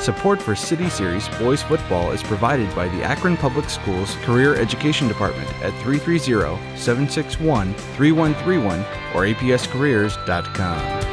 Support for City Series boys football is provided by the Akron Public Schools Career Education Department at 330-761-3131 or apscareers.com.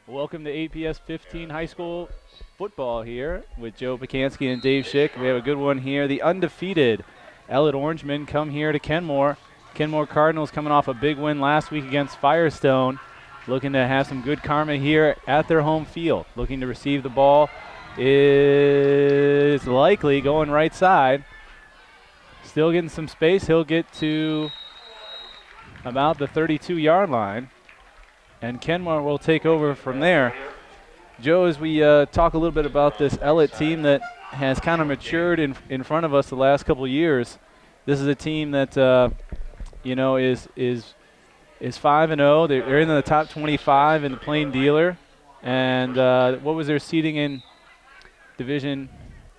Welcome to APS 15 High School football here with Joe Pacansky and Dave Schick. We have a good one here. The undefeated Ellet Orangemen come here to Kenmore. Kenmore Cardinals coming off a big win last week against Firestone. Looking to have some good karma here at their home field. Looking to receive the ball is likely going right side. Still getting some space. He'll get to about the 32-yard line. And Kenmore will take over from there. Joe, as we talk a little bit about this Ellet team that has kind of matured in front of us the last couple of years, this is a team that is 5-0. They're in the top 25 in the Plain Dealer. And what was their seeding in Division?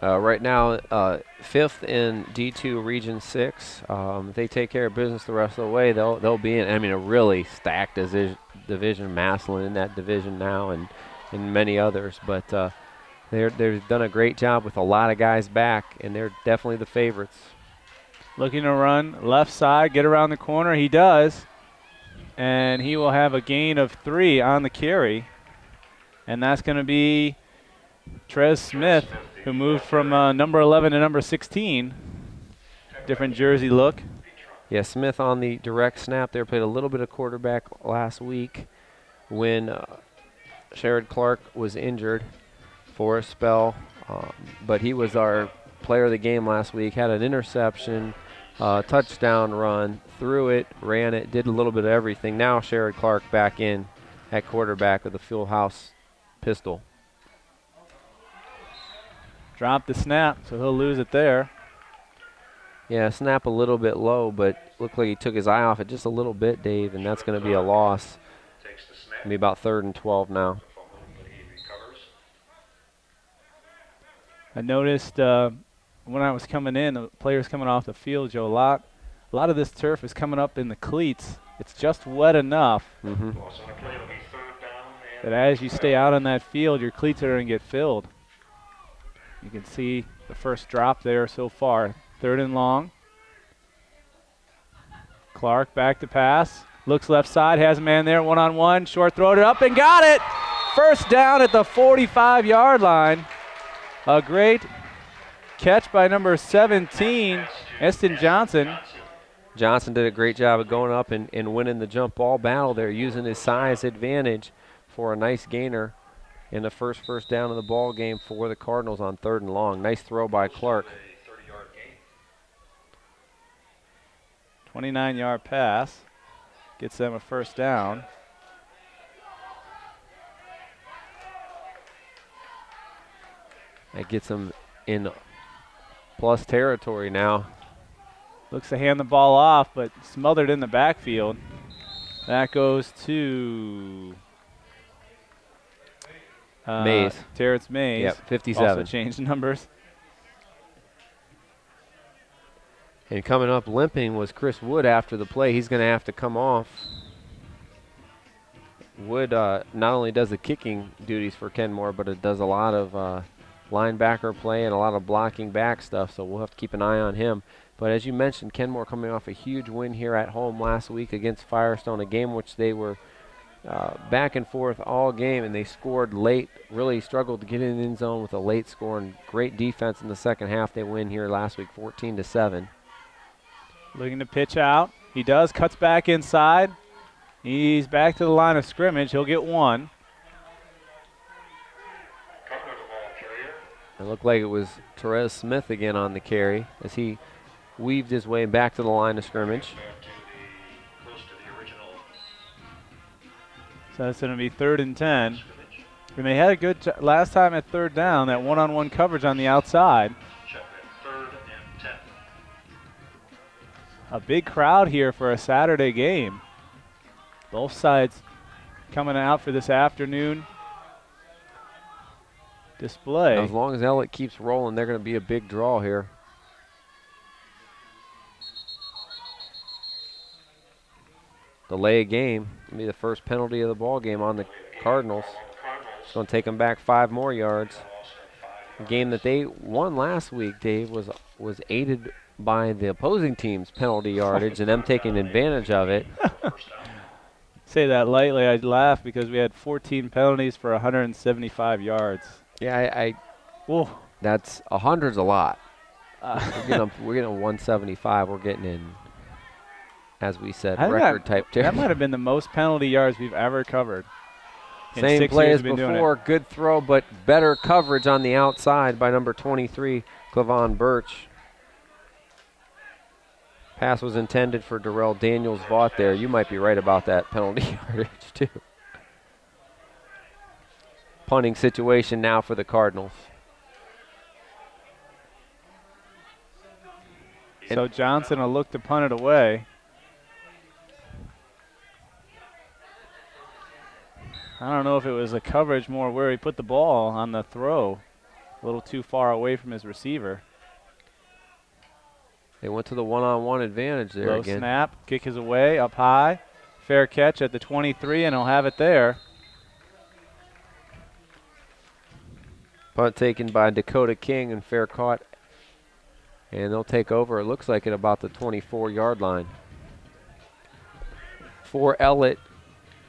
Right now, 5th in D2 Region 6. If they take care of business the rest of the way, they'll be in. I mean, a really stacked division. Massillon in that division now, and many others. But they've done a great job with a lot of guys back, and they're definitely the favorites. Looking to run left side, get around the corner. He does, and he will have a gain of 3 on the carry, and that's going to be Trez Smith, who moved from number 11 to number 16. Different jersey look. Yeah, Smith on the direct snap there, played a little bit of quarterback last week when Sherrod Clark was injured for a spell. But he was our player of the game last week, had an interception, touchdown run, threw it, ran it, did a little bit of everything. Now Sherrod Clark back in at quarterback with a full house pistol. Dropped the snap, so he'll lose it there. Yeah, snap a little bit low, but looked like he took his eye off it just a little bit, Dave, and that's going to be a loss. It'll be about 3rd and 12 now. I noticed when I was coming in, the players coming off the field, Joe, a lot of this turf is coming up in the cleats. It's just wet enough that as you stay out on that field, your cleats are going to get filled. You can see the first drop there so far. 3rd and long. Clark back to pass. Looks left side, has a man there, one-on-one. Short throwed it up and got it. First down at the 45-yard line. A great catch by number 17, Eston Johnson. Johnson did a great job of going up and winning the jump ball battle there, using his size advantage for a nice gainer in the first down of the ball game for the Cardinals on 3rd and long. Nice throw by Clark. 29-yard pass gets them a first down. That gets them in plus territory now. Looks to hand the ball off, but smothered in the backfield. That goes to Mays. Terrence Mays. Yep, 57. Also changed numbers. And coming up limping was Chris Wood after the play. He's going to have to come off. Wood not only does the kicking duties for Kenmore, but it does a lot of linebacker play and a lot of blocking back stuff, so we'll have to keep an eye on him. But as you mentioned, Kenmore coming off a huge win here at home last week against Firestone, a game which they were back and forth all game, and they scored late, really struggled to get in the end zone with a late score, and great defense in the second half. They win here last week 14-7. Looking to pitch out. He does, cuts back inside. He's back to the line of scrimmage. He'll get 1. It looked like it was Terez Smith again on the carry as he weaved his way back to the line of scrimmage. So that's going to be 3rd and 10. And they had a good last time at 3rd down, that one-on-one coverage on the outside. a big crowd here for a Saturday game. Both sides coming out for this afternoon display. Now, as long as Ellet keeps rolling, they're going to be a big draw here. Delay a game. It'll be the first penalty of the ball game on the Cardinals. It's going to take them back 5 more yards. A game that they won last week, Dave, was aided by the opposing team's penalty yardage and them taking advantage of it. Say that lightly. I laugh because we had 14 penalties for 175 yards. Yeah, Whoa. that's 100's a lot. We're getting 175. We're getting in, as we said, record type territory. That might have been the most penalty yards we've ever covered. Same play as before. Good throw, but better coverage on the outside by number 23, Clavon Birch. Pass was intended for Darrell Daniels-Vaught there. You might be right about that penalty yardage, too. Punting situation now for the Cardinals. So Johnson will look to punt it away. I don't know if it was a coverage more where he put the ball on the throw. A little too far away from his receiver. They went to the one-on-one advantage there Low again. Snap, kick is away, up high. Fair catch at the 23, and he'll have it there. Punt taken by Dakota King and fair caught. And they'll take over, it looks like, at about the 24-yard line. For Ellet,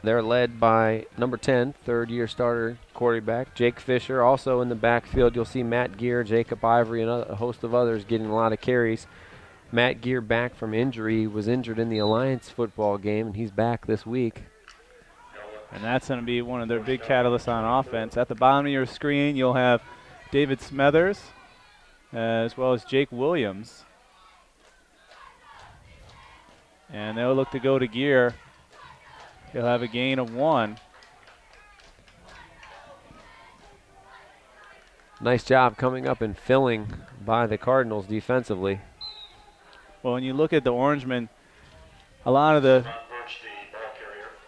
they're led by number 10, third-year starter quarterback, Jake Fisher. Also in the backfield, you'll see Matt Gear, Jacob Ivory, and a host of others getting a lot of carries. Matt Gear back from injury. He was injured in the Alliance football game, and he's back this week. And that's going to be one of their big catalysts on offense. At the bottom of your screen, you'll have David Smethers as well as Jake Williams. And they'll look to go to Gear. He'll have a gain of 1. Nice job coming up and filling by the Cardinals defensively. Well, when you look at the Orangemen, a lot of the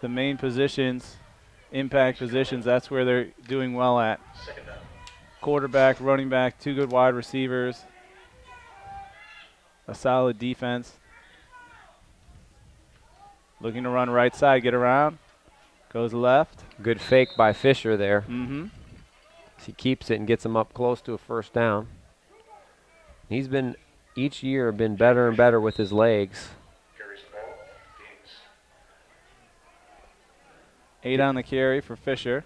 main positions, impact positions, that's where they're doing well at. Quarterback, running back, 2 good wide receivers, a solid defense. Looking to run right side, get around, goes left. Good fake by Fisher there. Mm-hmm. He keeps it and gets him up close to a first down. He's been, each year, been better and better with his legs. 8 on the carry for Fisher.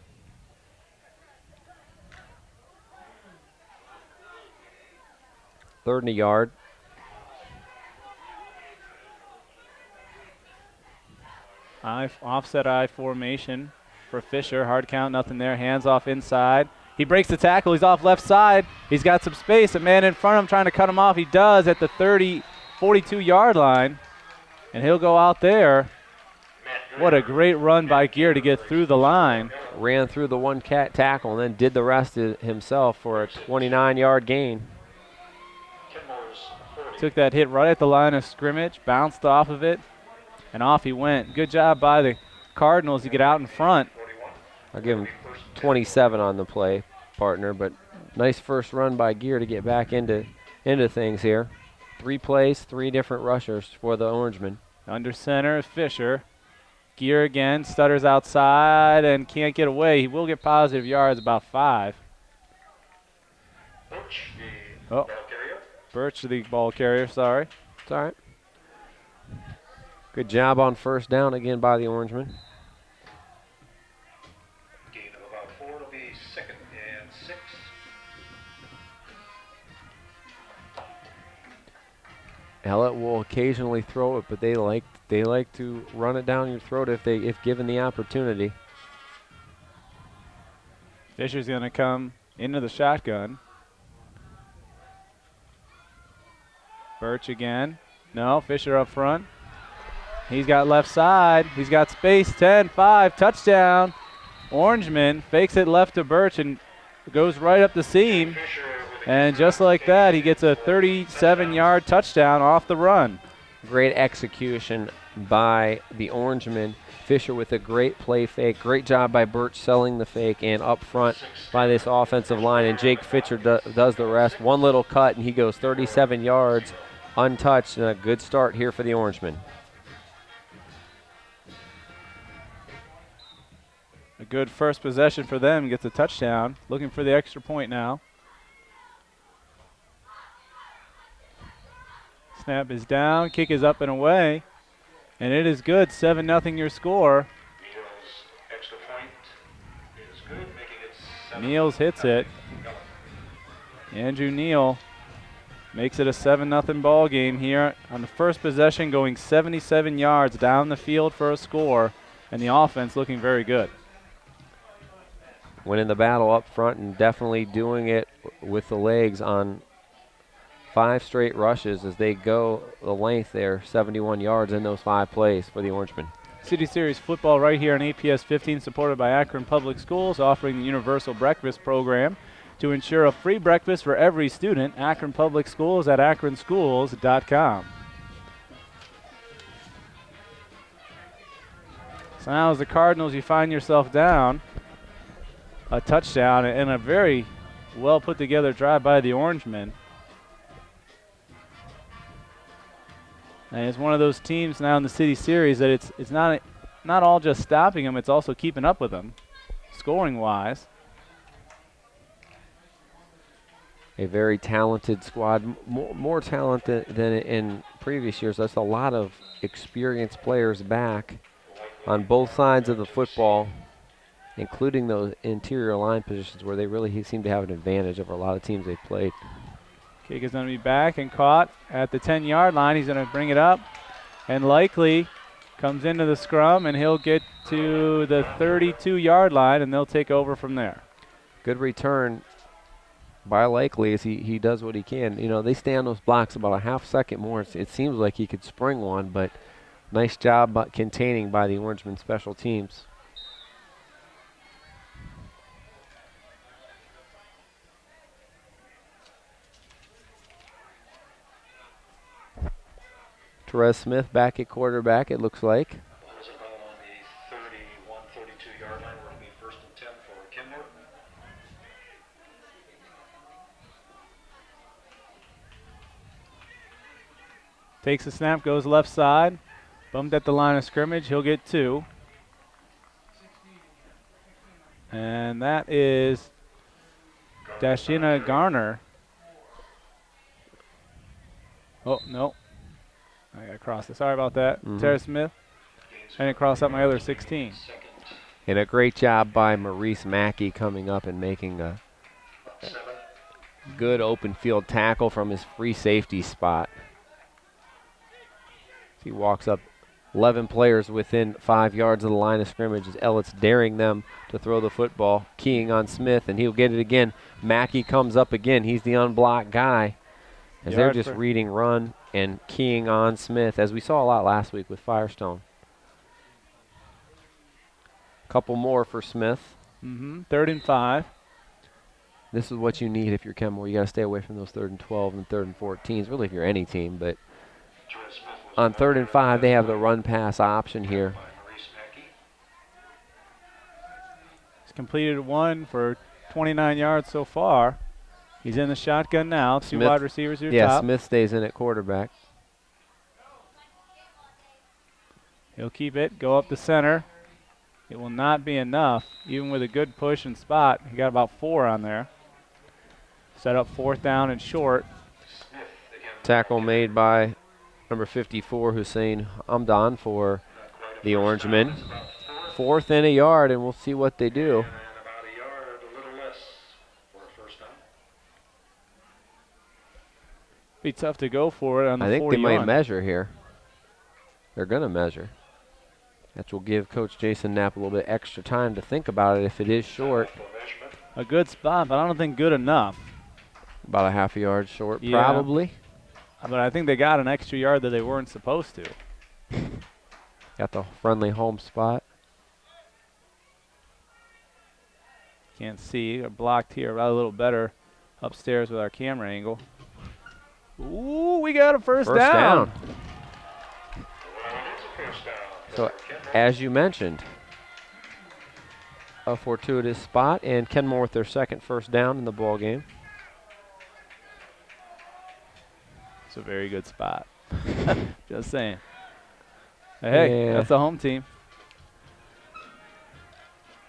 Third and a yard. Offset I formation for Fisher. Hard count, nothing there. Hands off inside. He breaks the tackle. He's off left side. He's got some space. A man in front of him trying to cut him off. He does at the 42-yard line. And he'll go out there. What a great run by Gear to get through the line. Ran through the one tackle and then did the rest himself for a 29-yard gain. Took that hit right at the line of scrimmage, bounced off of it, and off he went. Good job by the Cardinals to get out in front. I'll give him 27 on the play, partner, but nice first run by Gear to get back into things here. 3 plays, 3 different rushers for the Orangemen. Under center is Fisher. Gear again, stutters outside and can't get away. He will get positive yards, about 5. Oh, Birch, the ball carrier, sorry. It's all right. Good job on first down again by the Orangemen. Gain of about 4. It'll be 2nd and 6. Ellet will occasionally throw it, but they like to run it down your throat if given the opportunity. Fisher's going to come into the shotgun. Birch again. No, Fisher up front. He's got left side. He's got space. 10-5, touchdown. Orangeman fakes it left to Birch and goes right up the seam. And just like that, he gets a 37-yard touchdown off the run. Great execution by the Orangemen. Fisher with a great play fake. Great job by Birch selling the fake, and up front by this offensive line. And Jake Fisher does the rest. One little cut, and he goes 37 yards untouched. And a good start here for the Orangemen. A good first possession for them. Gets a touchdown. Looking for the extra point now. Snap is down. Kick is up and away. And it is good. 7-0 your score. Extra point is good, making it 7. Niels hits it. Andrew Neal makes it a 7-0 ball game here on the first possession, going 77 yards down the field for a score, and the offense looking very good. Winning the battle up front and definitely doing it with the legs on 5 straight rushes as they go the length there, 71 yards in those 5 plays for the Orangemen. City Series football right here on APS 15, supported by Akron Public Schools, offering the Universal Breakfast Program to ensure a free breakfast for every student. Akron Public Schools at akronschools.com. So now as the Cardinals, you find yourself down a touchdown and a very well put together drive by the Orangemen. And it's one of those teams now in the City Series that it's not all just stopping them, it's also keeping up with them, scoring-wise. A very talented squad, more talented than in previous years. That's a lot of experienced players back on both sides of the football, including those interior line positions where they really seem to have an advantage over a lot of teams they've played. Kick is going to be back and caught at the 10-yard line. He's going to bring it up and likely comes into the scrum, and he'll get to the 32-yard line, and they'll take over from there. Good return by Likely as he does what he can. You know, they stay on those blocks about a half second more. It seems like he could spring one, but nice job containing by the Orangemen special teams. Therese Smith back at quarterback, it looks like. Ball's about on the 31, 32-yard line, where it'll be 1st and 10 for Kenmore. Takes the snap, goes left side. Bumped at the line of scrimmage. He'll get 2. And that is Dashina Garner. Oh, no. I got to cross it. Sorry about that. Tara Smith. I didn't cross up my other 16. And a great job by Maurice Mackey coming up and making a good open field tackle from his free safety spot. He walks up 11 players within 5 yards of the line of scrimmage as Ellet's daring them to throw the football, keying on Smith, and he'll get it again. Mackey comes up again. He's the unblocked guy as they're just reading run and keying on Smith, as we saw a lot last week with Firestone. Couple more for Smith. 3rd and 5. This is what you need if you're Kenmore. You got to stay away from those 3rd and 12 and 3rd and 14s, really if you're any team, but on 3rd and 5, they have the run-pass option here. He's completed 1 for 29 yards so far. He's in the shotgun now. 2 wide receivers here top. Yeah, Smith stays in at quarterback. He'll keep it, go up the center. It will not be enough, even with a good push and spot. He got about 4 on there. Set up 4th down and short. Tackle made by number 54, Hussein Amdan for the Orangemen. 4th and a yard, and we'll see what they do. And about a yard, a little less for a 1st down. Be tough to go for it on the 40 I think they might on. measure here. They're going to measure. That will give Coach Jason Knapp a little bit extra time to think about it if it is short. A good spot, but I don't think good enough. About a half a yard short, Yeah. probably. But I think they got an extra yard that they weren't supposed to. Got the friendly home spot. Can't see. They're blocked here. A little better upstairs with our camera angle. Ooh, we got a first down. So, as you mentioned, a fortuitous spot, and Kenmore with their second first down in the ball game. It's a very good spot. Just saying. Hey, Yeah. that's the home team.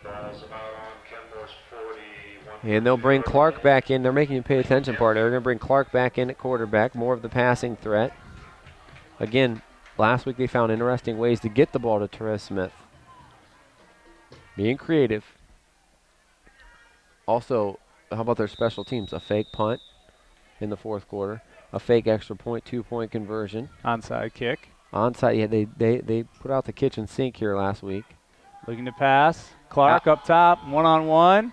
Ball's about on Kenmore's 41. And they'll bring Clark back in. They're making you pay attention, partner. They're going to bring Clark back in at quarterback, more of the passing threat. Again, last week they found interesting ways to get the ball to Therese Smith. Being creative. Also, how about their special teams? A fake punt in the fourth quarter, a fake extra point, 2-point conversion. Onside kick. Onside, yeah, they put out the kitchen sink here last week. Looking to pass. Clark up top, one-on-one.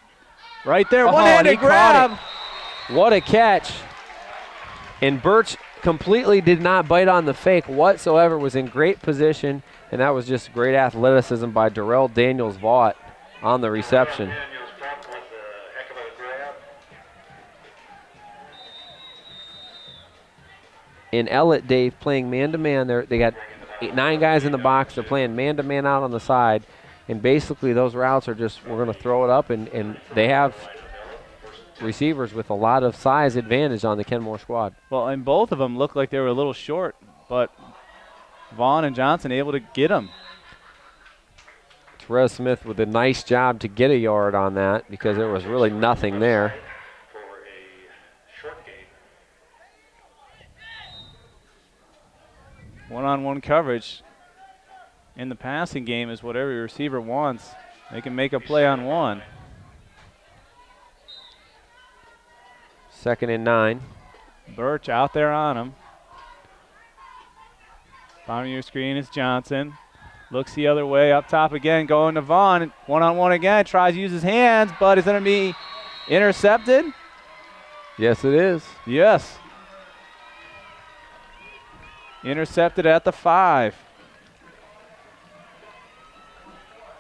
Right there, Oh, one-handed and he caught grab. What a catch. And Birch completely did not bite on the fake whatsoever, was in great position, and that was just great athleticism by Darrell Daniels-Vaught on the reception. Daniels dropped with a heck of a grab. In Ellet, Dave, playing man-to-man. They got 9 guys in the box. They're playing man-to-man out on the side. And basically those routes are just, we're going to throw it up, and they have receivers with a lot of size advantage on the Kenmore squad. Well, and both of them looked like they were a little short, but Vaughn and Johnson able to get them. Therese Smith with a nice job to get a yard on that because there was really nothing there. For a short gain. One-on-one coverage in the passing game is what every receiver wants. They can make a play on one. 2nd and 9. Birch out there on him. Bottom of your screen is Johnson. Looks the other way, up top again, going to Vaughn. One-on-one again, tries to use his hands, but is going to be intercepted? Yes, it is. Yes. Intercepted at the 5.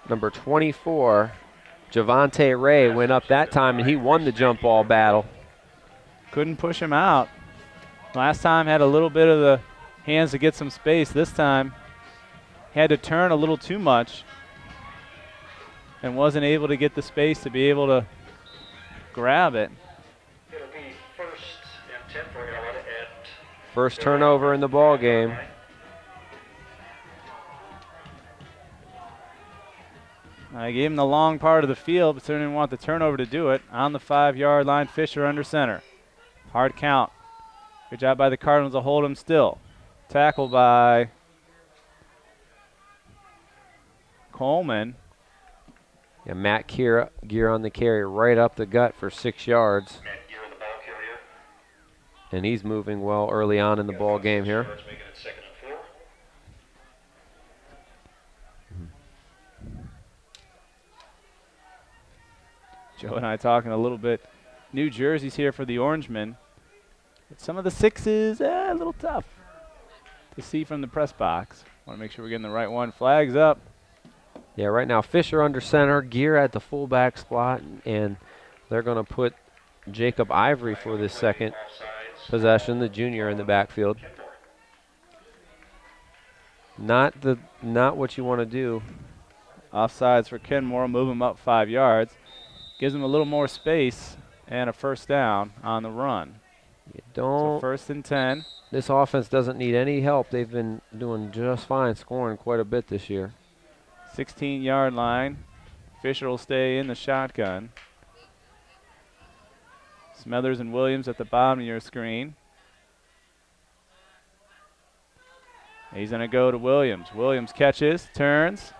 Number 24, Javante Ray, went up that time, and he won the jump ball battle. Couldn't push him out. Last time had a little bit of the hands to get some space. This time had to turn a little too much and wasn't able to get the space to be able to grab it. It'll be 1st and 10 for Ellet at First turnover in the ball game. I gave him the long part of the field, but certainly didn't want the turnover to do it. On the 5-yard line, Fisher under center. Hard count. Good job by the Cardinals to hold him still. Tackle by Coleman. Yeah, Matt Gear on the carry right up the gut for 6 yards. Matt Gear, the ball carrier. And he's moving well early on in the ball game here. Making it 2nd and 4. Joe and I talking a little bit. New jerseys here for the Orangemen. But some of the 6s, a little tough to see from the press box. Want to make sure we're getting the right one. Flags up. Yeah, right now Fisher under center, Gear at the fullback spot, and they're going to put Jacob Ivory for this second possession, the junior in the backfield. Not what you want to do. Offsides for Kenmore. Move him up 5 yards. Gives him a little more space and a first down on the run. You So don't. 1st and 10. This offense doesn't need any help. They've been doing just fine, scoring quite a bit this year. 16-yard line. Fisher will stay in the shotgun. Smethers and Williams at the bottom of your screen. He's going to go to Williams. Williams catches, turns,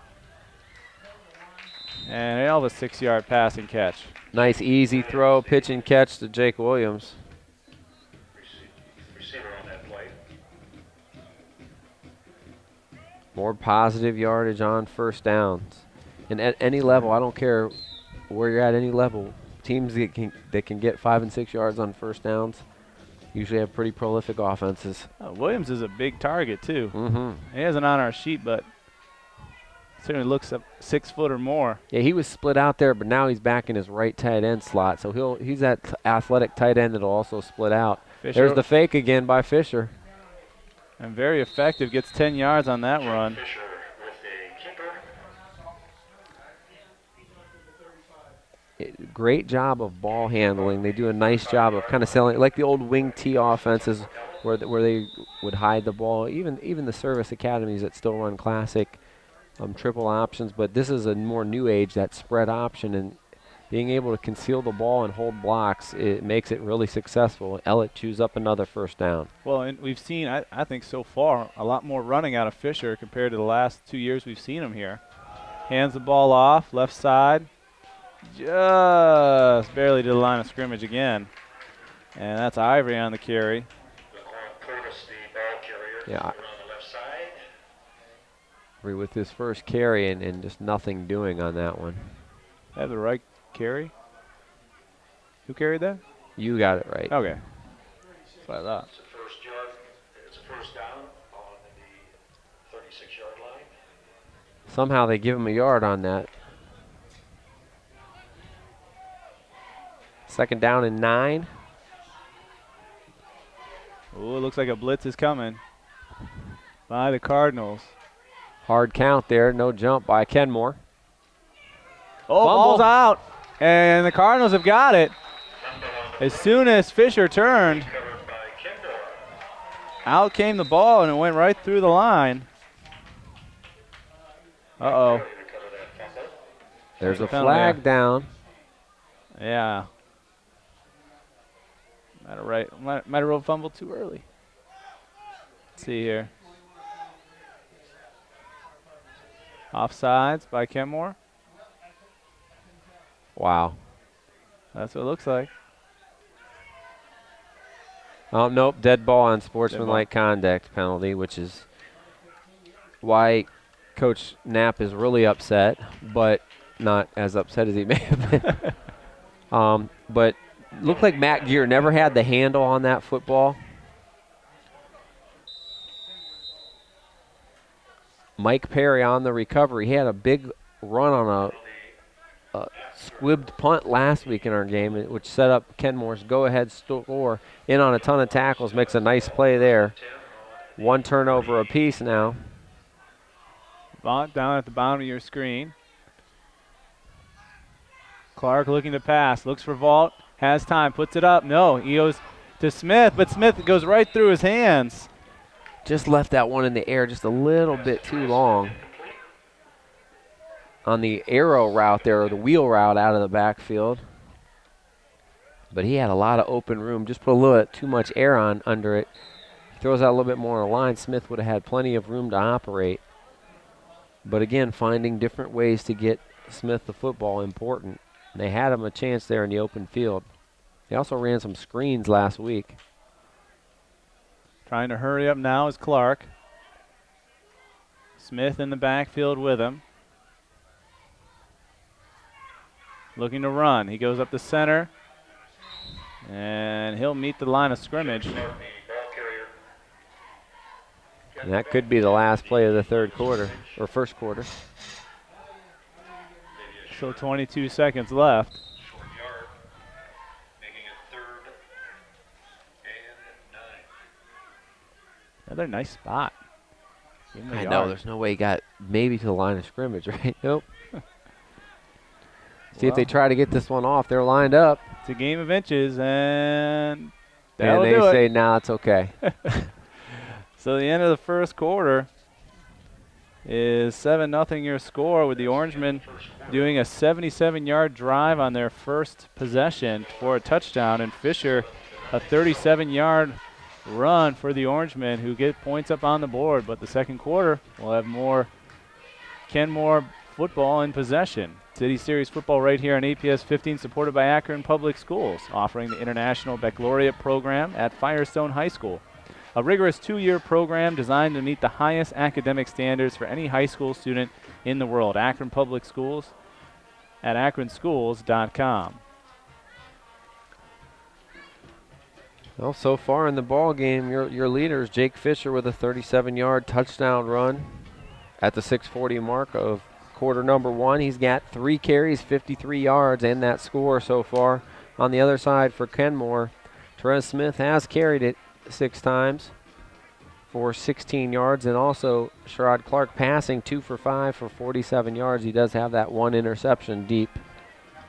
and he'll have a 6-yard passing catch. Nice easy throw, pitch and catch to Jake Williams. Receiver on that play. More positive yardage on first downs. And at any level, I don't care where you're at, any level, teams that can get 5 and 6 yards on first downs usually have pretty prolific offenses. Williams is a big target, too. Mm-hmm. He isn't on our sheet, but certainly looks up 6 foot or more. Yeah, he was split out there, but now he's back in his right tight end slot. So he's that athletic tight end that'll also split out. Fisher, There's the fake again by Fisher. and very effective. Gets 10 yards on that run. Fisher with a Great job of ball handling. They do a nice job of kind of selling, like the old wing T offenses where they would hide the ball. Even the service academies that still run classic triple options, but this is a more new age, that spread option, and being able to conceal the ball and hold blocks, it makes it really successful. Ellet chews up another first down. Well, and we've seen, I think so far, a lot more running out of Fisher compared to the last 2 years we've seen him here. Hands the ball off, left side. Just barely to the line of scrimmage again. And that's Ivory on the carry. Yeah. Ivory with his first carry and just nothing doing on that one. Have the right carry? Who carried that? You got it right. Okay. That's what I thought. It's a first down on the 36-yard line. Somehow they give him a yard on that. 2nd down and 9. Oh, it looks like a blitz is coming by the Cardinals. Hard count there, no jump by Kenmore. Oh, ball's out, and the Cardinals have got it. As soon as Fisher turned, out came the ball, and it went right through the line. Uh-oh. There's a flag down. Yeah. Might have rolled fumble too early. Let's see here. Offsides by Kenmore. Wow. That's what it looks like. Oh, nope, dead ball on sportsmanlike conduct penalty, which is why Coach Knapp is really upset, but not as upset as he may have been. But looked like Matt Gear never had the handle on that football. Mike Perry on the recovery. He had a big run on a squibbed punt last week in our game, which set up Kenmore's go-ahead score. In on a ton of tackles, makes a nice play there. 1 turnover apiece now. Vaught down at the bottom of your screen. Clark looking to pass, looks for Vaught, has time, puts it up. No, he goes to Smith, but Smith goes right through his hands. Just left that one in the air just a little bit too long. On the arrow route there, or the wheel route out of the backfield. But he had a lot of open room, just put a little bit too much air on under it. He throws out a little bit more on the line. Smith would have had plenty of room to operate. But again, finding different ways to get Smith the football important. And they had him a chance there in the open field. They also ran some screens last week. Trying to hurry up now is Clark. Smith in the backfield with him. Looking to run. He goes up the center. And he'll meet the line of scrimmage. And that could be the last play of the third quarter, or first quarter. So 22 seconds left. Another nice spot. I know, there's no way he got maybe to the line of scrimmage, right? Nope. See if they try to get this one off. They're lined up. It's a game of inches, and they say, nah, it's okay. So the end of the first quarter is 7-0 your score, with the Orangemen doing a 77-yard drive on their first possession for a touchdown, and Fisher a 37-yard run for the Orangemen, who get points up on the board. But the second quarter will have more Kenmore football in possession. City Series football right here on APS 15, supported by Akron Public Schools, offering the International Baccalaureate program at Firestone High School. A rigorous 2-year program designed to meet the highest academic standards for any high school student in the world. Akron Public Schools at akronschools.com. Well, so far in the ball game, your leader is Jake Fisher with a 37-yard touchdown run at the 6:40 mark of quarter number 1. He's got 3 carries, 53 yards, and that score so far. On the other side for Kenmore, Terez Smith has carried it 6 times for 16 yards, and also Sherrod Clark passing 2 for 5 for 47 yards. He does have that 1 interception deep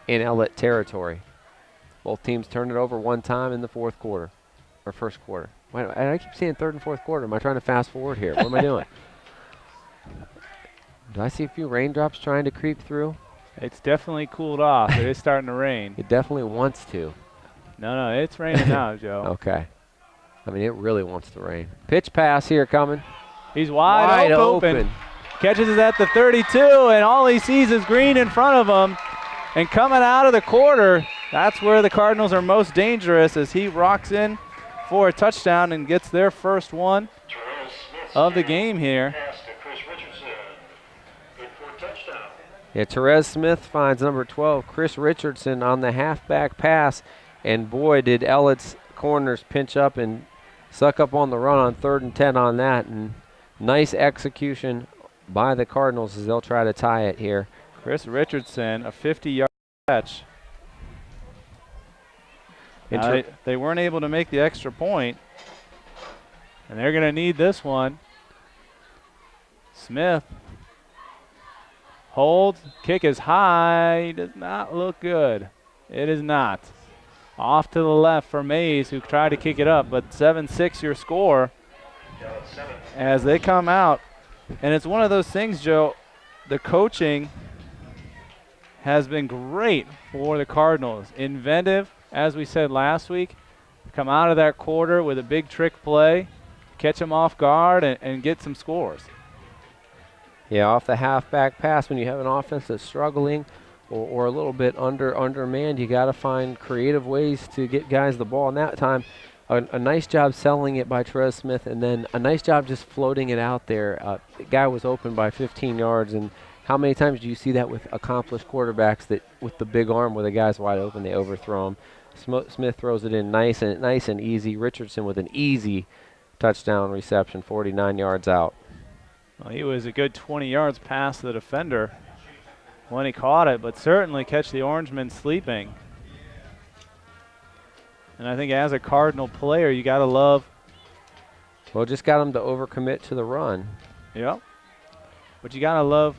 in Ellet territory. Both teams turned it over one time in the fourth quarter, or first quarter. Why do I keep saying third and fourth quarter? Am I trying to fast forward here? What am I doing? Do I see a few raindrops trying to creep through? It's definitely cooled off. It is starting to rain. It definitely wants to. No, it's raining now, Joe. Okay. I mean, it really wants to rain. Pitch pass here coming. He's wide open. Catches it at the 32, and all he sees is green in front of him. And coming out of the quarter, that's where the Cardinals are most dangerous, as he rocks in for a touchdown and gets their first one of the game here. Yeah, Therese Smith finds number 12, Chris Richardson, on the halfback pass. And boy, did Ellet's corners pinch up and suck up on the run on 3rd and 10 on that. And nice execution by the Cardinals as they'll try to tie it here. Chris Richardson, a 50-yard catch. They weren't able to make the extra point, and they're going to need this one. Smith holds, kick is high, does not look good. It is not. Off to the left for Mays, who tried to kick it up, but 7-6 your score as they come out. And it's one of those things, Joe, the coaching has been great for the Cardinals. Inventive, as we said last week, come out of that quarter with a big trick play, catch them off guard, and get some scores. Yeah, off the halfback pass, when you have an offense that's struggling or a little bit undermanned, you got to find creative ways to get guys the ball. And that time, a nice job selling it by Therese Smith, and then a nice job just floating it out there. The guy was open by 15 yards, and how many times do you see that with accomplished quarterbacks that with the big arm where the guy's wide open, they overthrow him? Smith throws it in nice and easy. Richardson with an easy touchdown reception, 49 yards out. Well, he was a good 20 yards past the defender when he caught it, but certainly catch the Orangemen sleeping. And I think as a Cardinal player, you got to love. Well, just got him to overcommit to the run. Yep. But you got to love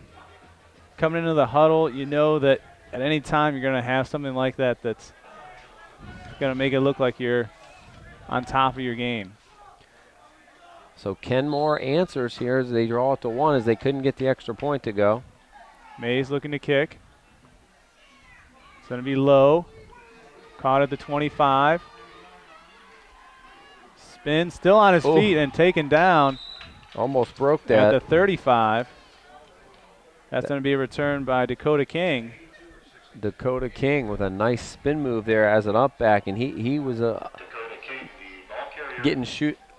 coming into the huddle. You know that at any time you're going to have something like that that's going to make it look like you're on top of your game. So Kenmore answers here as they draw it to 1 as they couldn't get the extra point to go. Mays looking to kick. It's going to be low. Caught at the 25. Spin, still on his feet and taken down. Almost broke that. At the 35. That's going to be a return by Dakota King. Dakota King with a nice spin move there as an up back, and he was getting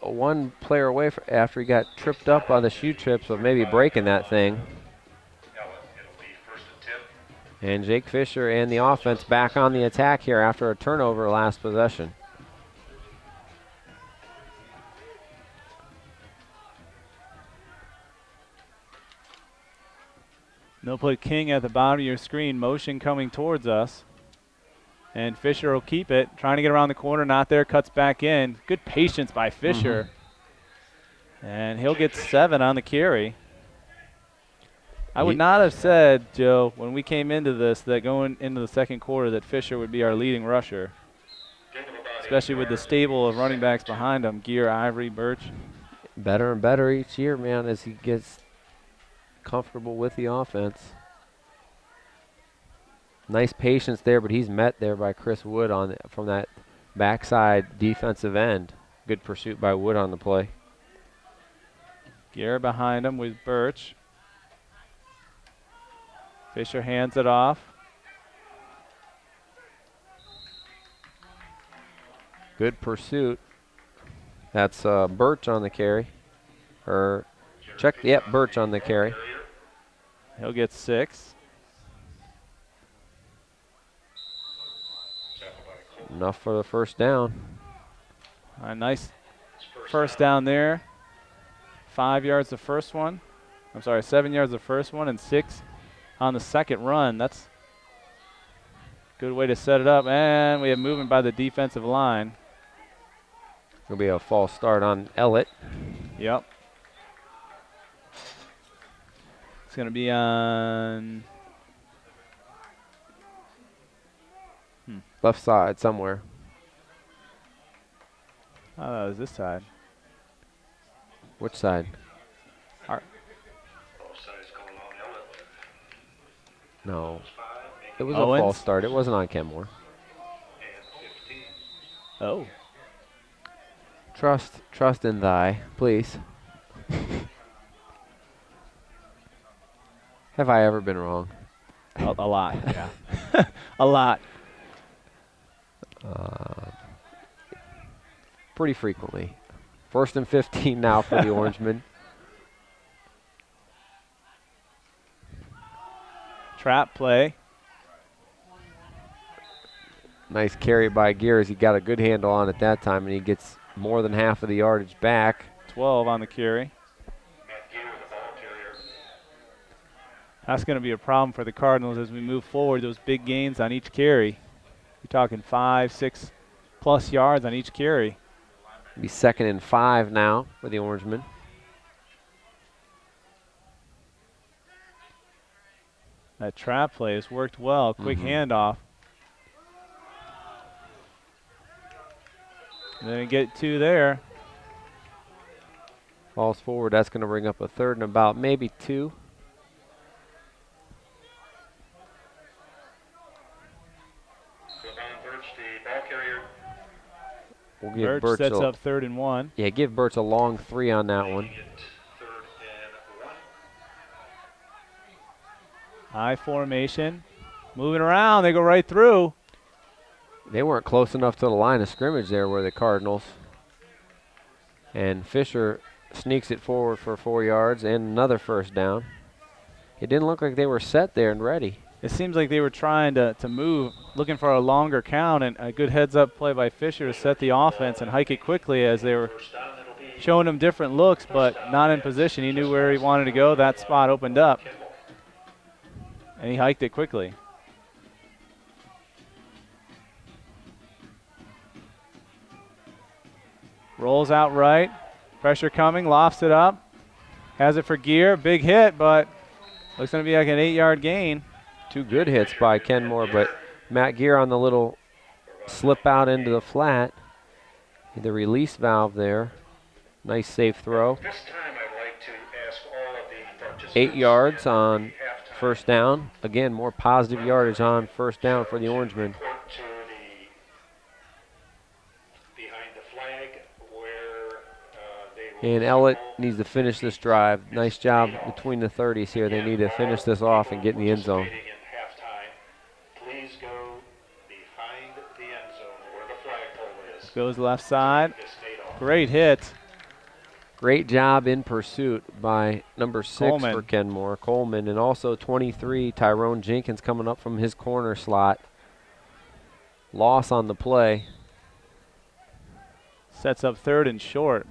one player away after he got tripped up on the shoe trips of maybe breaking that thing. And Jake Fisher and the offense back on the attack here after a turnover last possession. They'll put King at the bottom of your screen, motion coming towards us. And Fisher will keep it, trying to get around the corner, not there, cuts back in. Good patience by Fisher. And he'll get 7 on the carry. I would not have said, Joe, when we came into this, that going into the second quarter that Fisher would be our leading rusher, especially with the stable of running backs behind him, Gear, Ivory, Birch. Better and better each year, man, as he gets comfortable with the offense. Nice patience there, but he's met there by Chris Wood from that backside defensive end. Good pursuit by Wood on the play. Gear behind him with Birch. Fisher hands it off. Good pursuit. That's Birch on the carry. Birch on the carry. He'll get 6. Enough for the first down. A nice first down there. 5 yards the first one. 7 yards the first one and 6 on the second run. That's a good way to set it up. And we have movement by the defensive line. It'll be a false start on Ellet. Yep. It's going to be on Left side somewhere. Oh, it was this side. Which side? Both sides going on Ellet. No. 5, It was Owens? a false start. It wasn't on Kenmore. and 15. Oh. Trust in thy, please. Have I ever been wrong? A lot, yeah. A lot. Pretty frequently. 1st and 15 now for the Orangemen. Trap play. Nice carry by Gears. He got a good handle on it that time, and he gets more than half of the yardage back. 12 on the carry. Matt Gear, the ball carrier. That's going to be a problem for the Cardinals as we move forward. Those big gains on each carry. You're talking 5, 6 plus yards on each carry. Be 2nd and 5 now for the Orangemen. That trap play has worked well. Quick handoff. And then get 2 there. Falls forward. That's going to bring up a 3rd and about, maybe 2. Levon Birch, the ball carrier. We'll give Birch sets a, up 3rd and 1. Yeah, give Birch a long 3 on that one. Making it 3rd and 1. High formation. Moving around. They go right through. They weren't close enough to the line of scrimmage there, were the Cardinals. And Fisher sneaks it forward for 4 yards and another 1st down. It didn't look like they were set there and ready. It seems like they were trying to move, looking for a longer count, and a good heads-up play by Fisher to set the offense and hike it quickly as they were First down, it'll be showing him different looks, but not in position. He knew where he wanted to go. That spot opened up, Kenmore. and he hiked it quickly. Rolls out right. Pressure coming, lofts it up. Has it for Gear. Big hit, but looks going to be like an 8-yard gain. 2 good hits by Kenmore, but Matt Gear on the little slip out into the flat. The release valve there. Nice safe throw. This time I'd like to ask all of the participants. 8 yards at on halftime 1st down. Again, more positive yardage on 1st down for the Orangemen. report to the behind the flag where they will And Ellet signal needs to finish this drive. Nice job between the 30s here. They need to finish this off and get in the end zone. participating in halftime. Please go behind the end zone where the flagpole is. Goes left side. This gate off. Great hit. Great job in pursuit by number 6 Coleman. for Kenmore, Coleman, and also 23, Tyrone Jenkins coming up from his corner slot. Loss on the play. Sets up 3rd and short.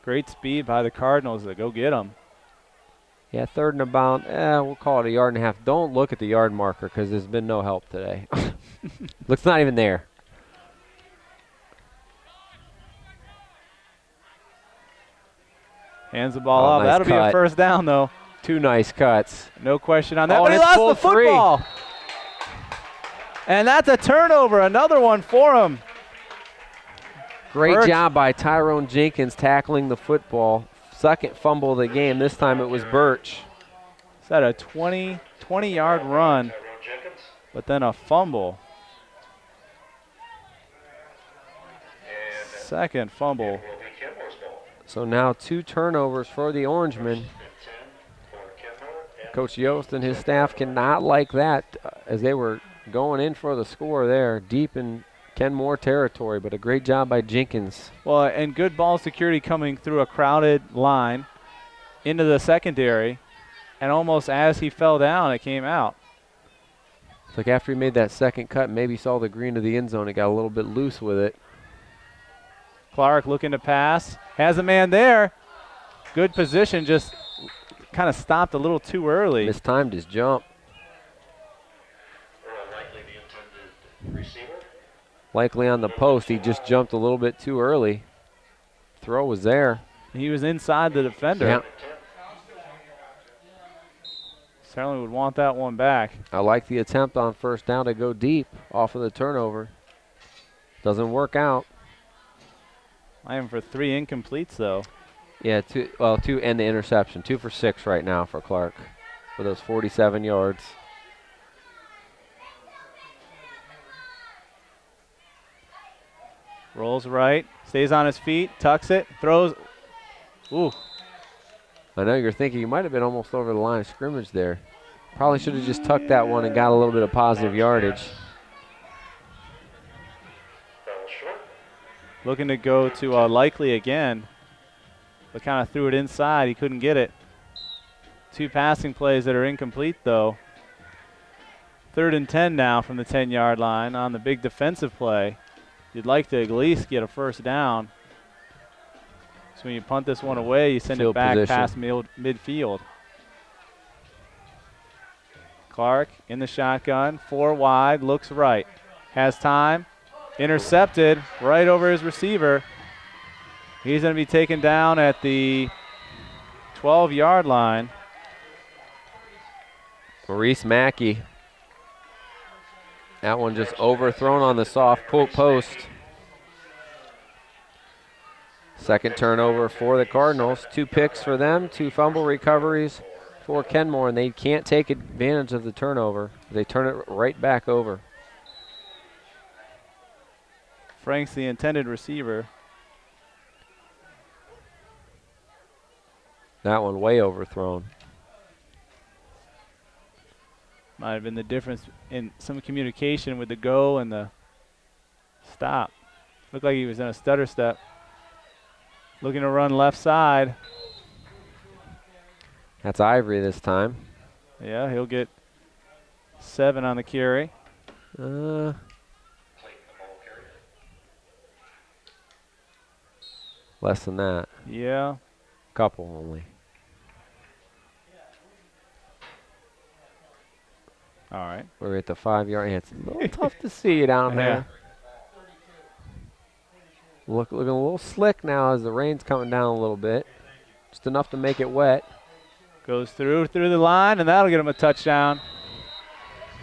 Great speed by the Cardinals to go get him. Yeah, 3rd and about, we'll call it a yard and a half. Don't look at the yard marker because there's been no help today. Looks not even there. Hands the ball Oh, off. nice That'll be a cut. 1st down, though. 2 nice cuts. No question on that. Oh, But he and it's lost the full free. football. And that's a turnover. Another one for him. Great Birch. job by Tyrone Jenkins tackling the football. 2nd fumble of the game. This time it was Birch. Is that a 20-yard run, Tyrone Jenkins. but then a fumble. And 2nd fumble. will be Kenmore's ball. So now 2 turnovers for the Orangemen. And 10 for Kenmore. And Coach Yost and his staff cannot like that as they were going in for the score there, deep in Kenmore territory, but a great job by Jenkins. Well, and good ball security coming through a crowded line into the secondary, and almost as he fell down, it came out. It's like after he made that 2nd cut, maybe saw the green of the end zone, he got a little bit loose with it. Clark looking to pass. Has a man there. Good position, just kind of stopped a little too early. Mistimed his jump. Earl likely the intended receiver. Likely on the post, he just jumped a little bit too early. Throw was there. He was inside the defender. Yeah. Certainly would want that one back. I like the attempt on first down to go deep off of the turnover. Doesn't work out. I am for 3 incompletes, though. Yeah, 2 and the interception. 2 for 6 right now for Clark for those 47 yards. Rolls right, stays on his feet, tucks it, throws. Ooh. I know you're thinking you might have been almost over the line of scrimmage there. Probably should have just tucked that one and got a little bit of positive yardage. Looking to go to Likely again, but kind of threw it inside. He couldn't get it. 2 passing plays that are incomplete, though. 3rd and 10 now from the 10-yard line on the big defensive play. You'd like to at least get a first down. So when you punt this one away, you send it back past midfield. Clark in the shotgun, 4 wide, looks right. Has time, intercepted right over his receiver. He's going to be taken down at the 12-yard line. Maurice Mackey. That one just overthrown on the soft post. Second turnover for the Cardinals. 2 picks for them, 2 fumble recoveries for Kenmore, and they can't take advantage of the turnover. They turn it right back over. Frank's the intended receiver. That one way overthrown. Might have been the difference in some communication with the go and the stop. Looked like he was in a stutter step. Looking to run left side. That's Ivory this time. Yeah, he'll get 7 on the carry. Less than that. Yeah. Couple only. All right. We're at the 5-yard. Yeah, it's a little tough to see you down there. Looking a little slick now as the rain's coming down a little bit. Just enough to make it wet. Goes through the line, and that'll get him a touchdown.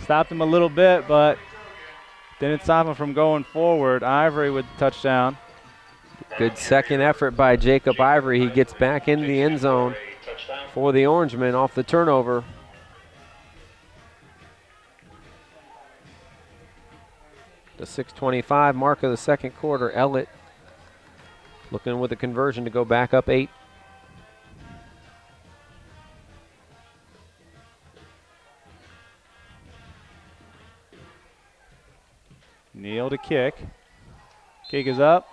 Stopped him a little bit, but didn't stop him from going forward. Ivory with the touchdown. Good second effort by Jacob Ivory. He gets back into the end zone for the Orangemen off the turnover. The 6:25 mark of the second quarter. Ellet looking with a conversion to go back up 8. Neal to kick. Kick is up.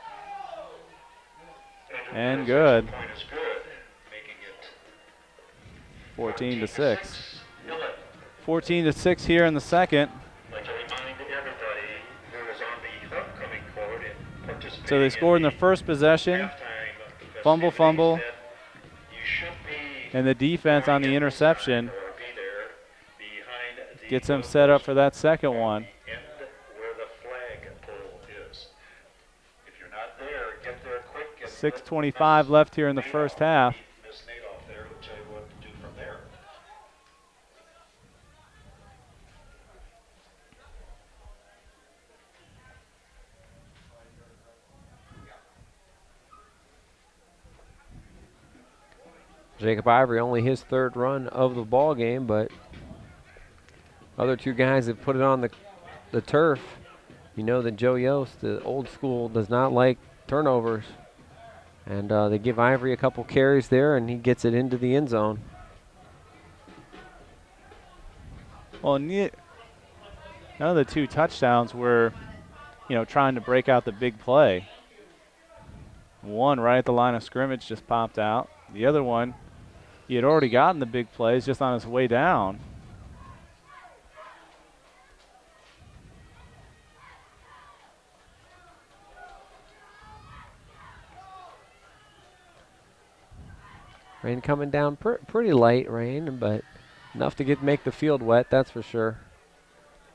And good. 14-6. 14-6 here in the second. So they scored in the first possession. Fumble. And the defense on the interception gets them set up for that second one. 6:25 left here in the first half. Jacob Ivory, only his 3rd run of the ball game, but other 2 guys have put it on the turf. You know that Joe Yost, the old school, does not like turnovers. And they give Ivory a couple carries there, and he gets it into the end zone. Well, none of the 2 touchdowns were, trying to break out the big play. One right at the line of scrimmage just popped out. The other one, he had already gotten the big plays just on his way down. Rain coming down, pretty light rain, but enough to make the field wet, that's for sure.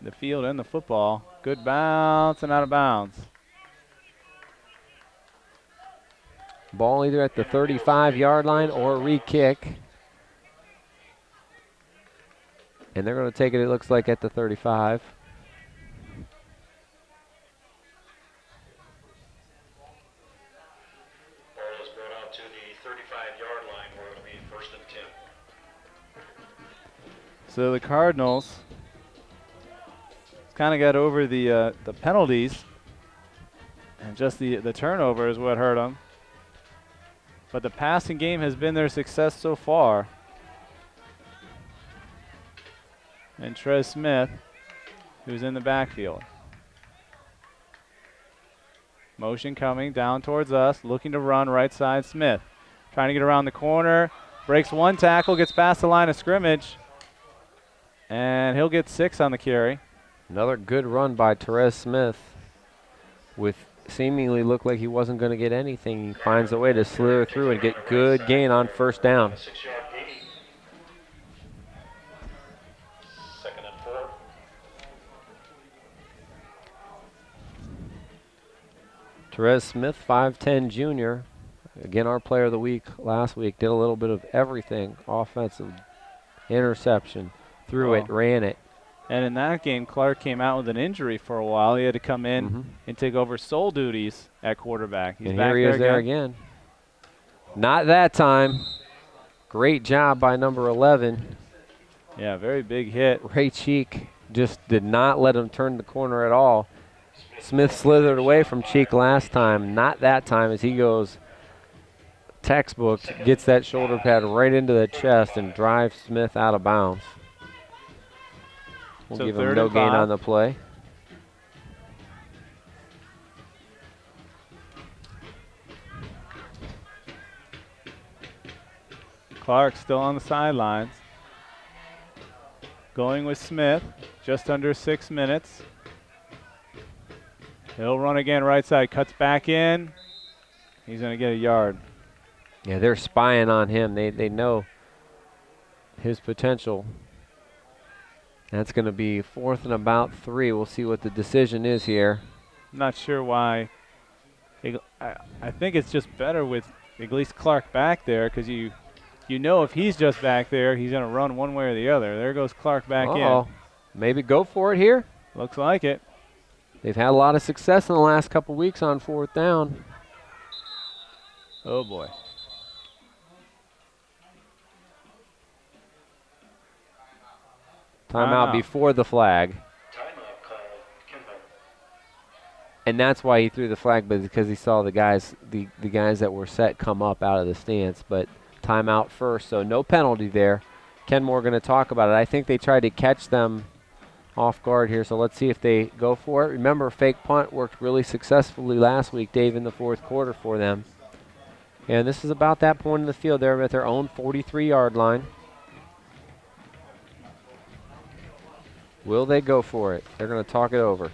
The field and the football. Good bounce and out of bounds. Ball either at the 35-yard line or a re-kick. And they're going to take it, it looks like, at the 35. Ball is brought out to the 35-yard line where it'll be 1st and 10. So the Cardinals kind of got over the penalties, and just the turnover is what hurt them. But the passing game has been their success so far. And Trez Smith, who's in the backfield. Motion coming down towards us, looking to run right side. Smith trying to get around the corner, breaks one tackle, gets past the line of scrimmage, and he'll get 6 on the carry. Another good run by Trez Smith, with seemingly looked like he wasn't going to get anything. He finds a way to slither through and get good gain on 1st down. 6-yard gain. 2nd and 4. Trez Smith, 5'10 junior. Again, our player of the week last week. Did a little bit of everything. Offensive, interception, threw it, ran it. And in that game, Clark came out with an injury for a while. He had to come in and take over sole duties at quarterback. He's and back here he is there again. Not that time. Great job by number 11. Yeah, very big hit. Ray Cheek just did not let him turn the corner at all. Smith slithered away from Cheek last time. Not that time, as he goes textbook, gets that shoulder pad right into the chest and drives Smith out of bounds. We'll So give 3rd him no and gain 5. on the play. Clark still on the sidelines. Going with Smith, just under 6 minutes. He'll run again right side, cuts back in. He's going to get a yard. Yeah, they're spying on him. They know his potential. That's going to be 4th and about 3. We'll see what the decision is here. I'm not sure why. I think it's just better with at least Clark back there, because you know if he's just back there, he's going to run one way or the other. There goes Clark back in. Maybe go for it here. Looks like it. They've had a lot of success in the last couple weeks on 4th down. Oh, boy. Timeout before the flag. Timeout called Kenmore. And that's why he threw the flag, but because he saw the guys that were set come up out of the stance. But timeout first, so no penalty there. Kenmore going to talk about it. I think they tried to catch them off guard here, so let's see if they go for it. Remember, fake punt worked really successfully last week, Dave, in the 4th quarter for them. And this is about that point in the field. They're at their own 43-yard line. Will they go for it? They're going to talk it over.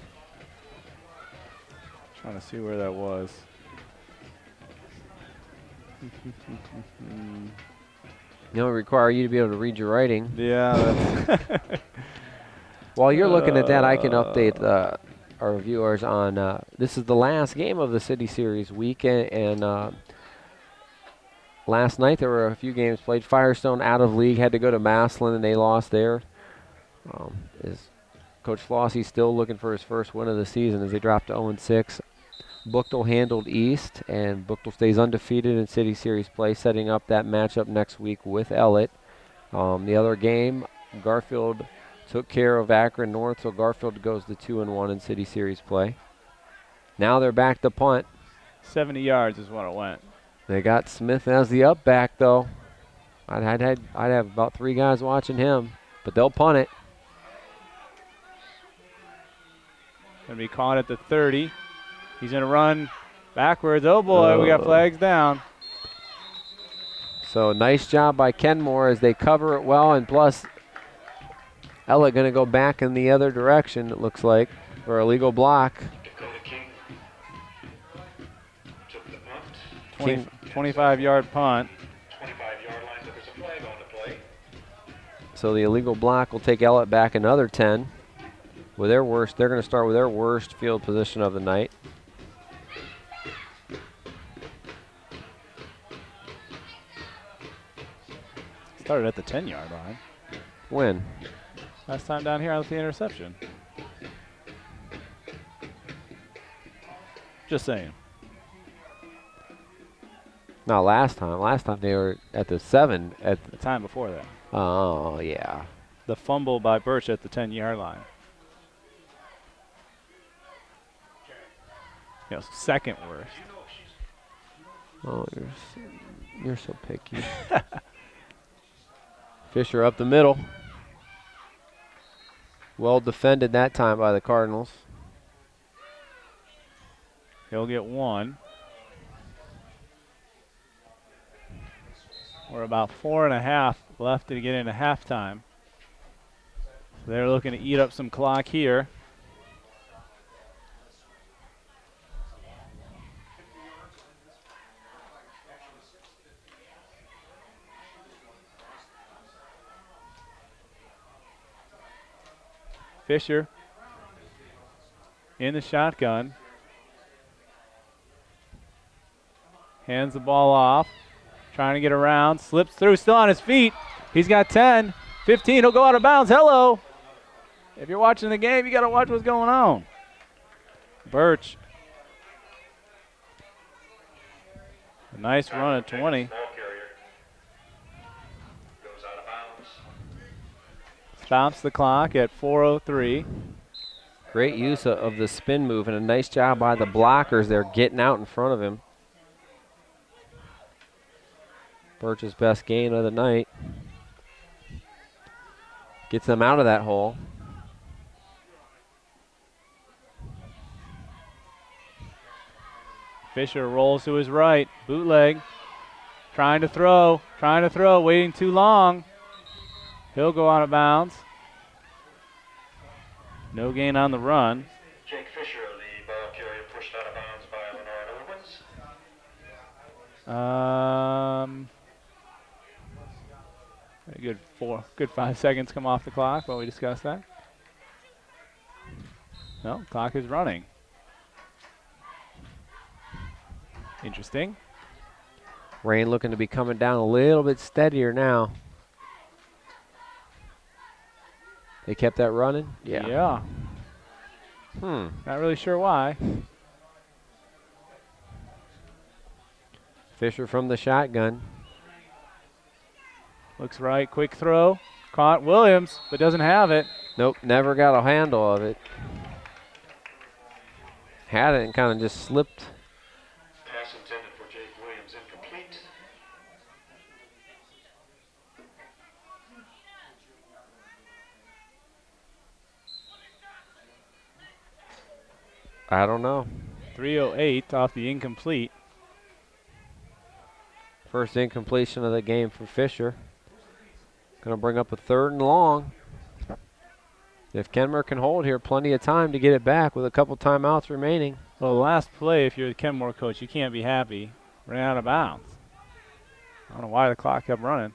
Trying to see where that was. It'll require you to be able to read your writing. Yeah. That's While you're looking at that, I can update our viewers on this is the last game of the City Series week, and last night there were a few games played. Firestone out of league, had to go to Massillon, and they lost there. Is Coach Flossie still looking for his first win of the season as they dropped to 0-6. Buchtel handled East, and Buchtel stays undefeated in City Series play, setting up that matchup next week with Ellet. The other game, Garfield took care of Akron North, so Garfield goes to 2-1 in City Series play. Now they're back to punt. 70 yards is what it went. They got Smith as the up back, though. I'd have about 3 guys watching him, but they'll punt it. Going to be caught at the 30. He's going to run backwards. Oh, boy, we got flags down. So nice job by Kenmore as they cover it well, and plus Ellet going to go back in the other direction, it looks like, for a legal block. Dakota King took the punt. 25-yard punt. 25-yard line, so there's a flag on the play. So the illegal block will take Ellet back another 10. With their worst, they're going to start with their worst field position of the night. Started at the 10-yard line. When? Last time down here, I left the interception. Just saying. No, last time. Last time they were at the 7. At The time before that. Oh, yeah. The fumble by Birch at the 10-yard line. Second worst. Oh, you're so picky. Fisher up the middle. Well defended that time by the Cardinals. He'll get 1. We're about 4.5 left to get into halftime. So they're looking to eat up some clock here. Fisher in the shotgun. Hands the ball off. Trying to get around. Slips through. Still on his feet. He's got 10. 15. He'll go out of bounds. Hello. If you're watching the game, you got to watch what's going on. Birch. A nice run at 20. Ball carrier goes out of bounds. Stops the clock at 4:03. Great use of the spin move and a nice job by the blockers there getting out in front of him. Birch's best gain of the night. Gets them out of that hole. Fisher rolls to his right. Bootleg. Trying to throw. Waiting too long. He'll go out of bounds. No gain on the run. Jake Fisher, the ball carrier, pushed out of bounds by Ellet Orangemen. A good 5 seconds come off the clock while we discuss that. No, clock is running. Interesting. Rain looking to be coming down a little bit steadier now. They kept that running? Yeah. Not really sure why. Fisher from the shotgun. Looks right, quick throw. Caught Williams, but doesn't have it. Nope, never got a handle of it. Had it and kind of just slipped. Pass intended for Jake Williams, incomplete. I don't know. 3:08 off the incomplete. First incompletion of the game for Fisher. Going to bring up a 3rd and long. If Kenmore can hold here, plenty of time to get it back with a couple timeouts remaining. Well, the last play, if you're the Kenmore coach, you can't be happy. Ran out of bounds. I don't know why the clock kept running.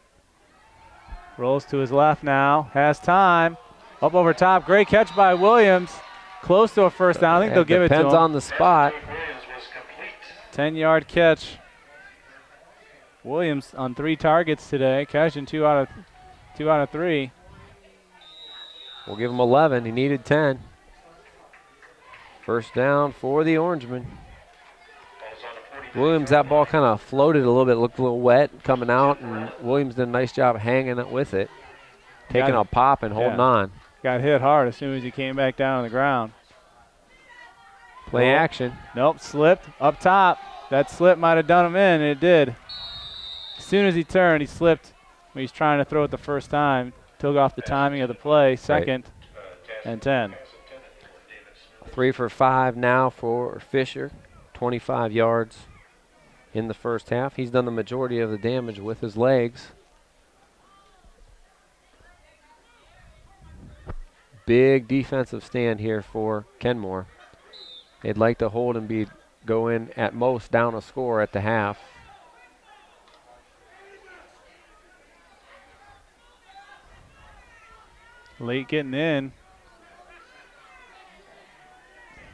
Rolls to his left now. Has time. Up over top. Great catch by Williams. Close to a first down. I think they'll give it to him. Depends on the spot. Jake Williams was complete. 10-yard catch. Williams on 3 targets today, catching 2 out of 3. We'll give him 11. He needed 10. First down for the Orangemen. Williams, that ball kind of floated a little bit, looked a little wet coming out, and Williams did a nice job hanging it with it, taking a pop and holding on. Got hit hard as soon as he came back down on the ground. Play action. Nope, slipped up top. That slip might have done him in, and it did. As soon as he turned, he slipped when he's trying to throw it the first time. Took off the timing of the play. Second and 10. 3 for 5 now for Fisher. 25 yards in the first half. He's done the majority of the damage with his legs. Big defensive stand here for Kenmore. They'd like to hold and go in at most down a score at the half. Late getting in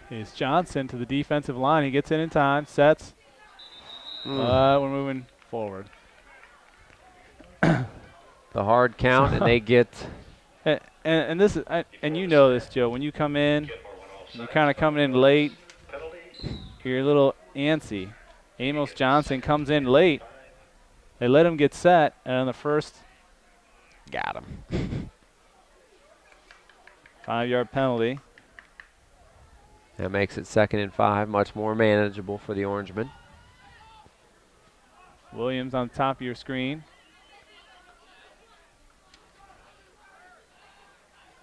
is Johnson to the defensive line. He gets in time, sets. We're moving forward. The hard count, and they get And this is, and you know this, Joe. When you come in, you're kind of coming in late. You're a little antsy. Amos Johnson comes in late. They let him get set, and on the first, got him. 5-yard penalty. That makes it 2nd and 5, much more manageable for the Orangemen. Williams on top of your screen.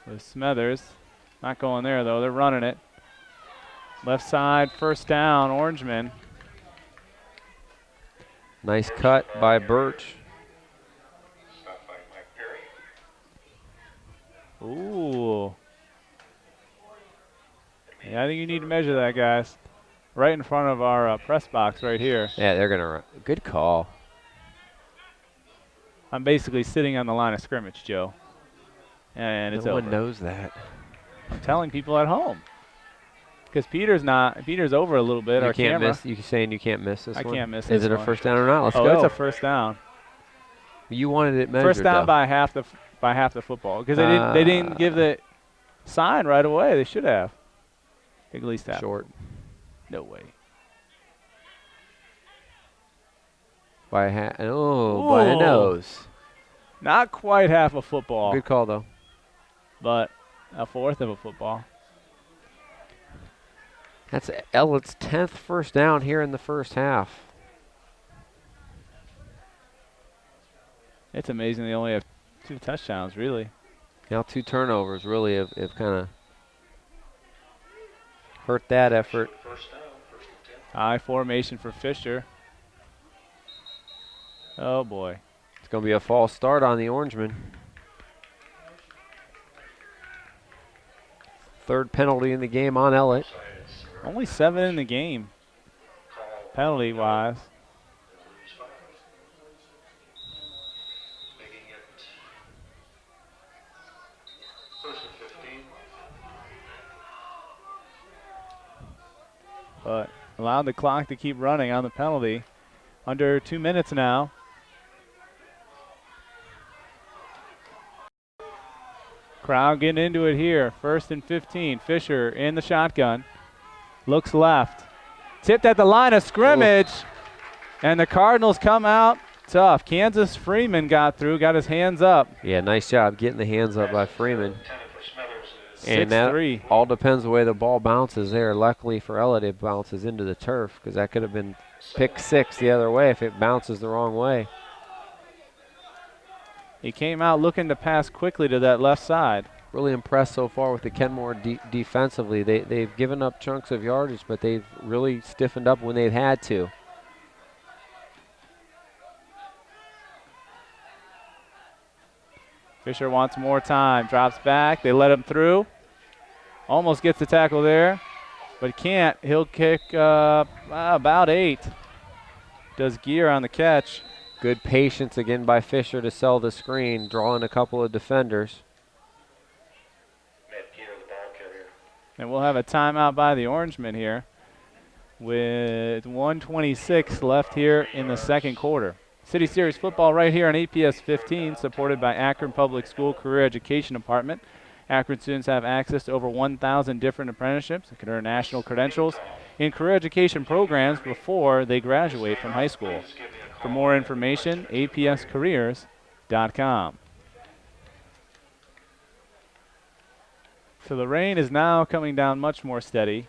With Smethers. Not going there, though. They're running it. Left side, first down, Orangemen. Nice cut by Birch. Ooh. Yeah, I think you need to measure that, guys. Right in front of our press box right here. Yeah, they're going to run. Good call. I'm basically sitting on the line of scrimmage, Joe. And it's no over. one knows that. I'm telling people at home. Because Peter's over a little bit. You Our can't camera. miss. You saying you can't miss this I one? can't miss Is this it a one. first down or not? Let's Oh, go. it's a first down. You wanted it measured. First down though. by half the football. Because they didn't give the sign right away. They should have. At least that. Short. No way. By a by a Ooh. nose. Not quite half a football. Good call though. But a fourth of a football. That's Ellet's 10th first down here in the first half. It's amazing they only have 2 touchdowns, really. Now 2 turnovers really have kind of hurt that effort. High formation for Fisher. Oh, boy. It's going to be a false start on the Orangemen. 3rd penalty in the game on Ellet. Only 7 in the game, penalty-wise. Making it first and 15. But allowed the clock to keep running on the penalty. Under 2 minutes now. Crowd getting into it here. 1st and 15. Fisher in the shotgun. Looks left. Tipped at the line of scrimmage. Oof. And the Cardinals come out tough. Kansas Freeman got through, got his hands up. Yeah, nice job getting the hands up by Freeman. And 6-3. that all depends the way the ball bounces there. Luckily for Ellet, it bounces into the turf because that could have been pick 6 the other way if it bounces the wrong way. He came out looking to pass quickly to that left side. Really impressed so far with the Kenmore defensively. They've given up chunks of yardage, but they've really stiffened up when they've had to. Fisher wants more time, drops back, they let him through. Almost gets the tackle there, but can't. He'll kick about 8. Does Gear on the catch. Good patience again by Fisher to sell the screen, drawing a couple of defenders. And we'll have a timeout by the Orangemen here with 1:26 left here in the second quarter. City Series football right here on APS 15, supported by Akron Public School Career Education Department. Akron students have access to over 1,000 different apprenticeships and can earn national credentials in career education programs before they graduate from high school. For more information, apscareers.com. So the rain is now coming down much more steady,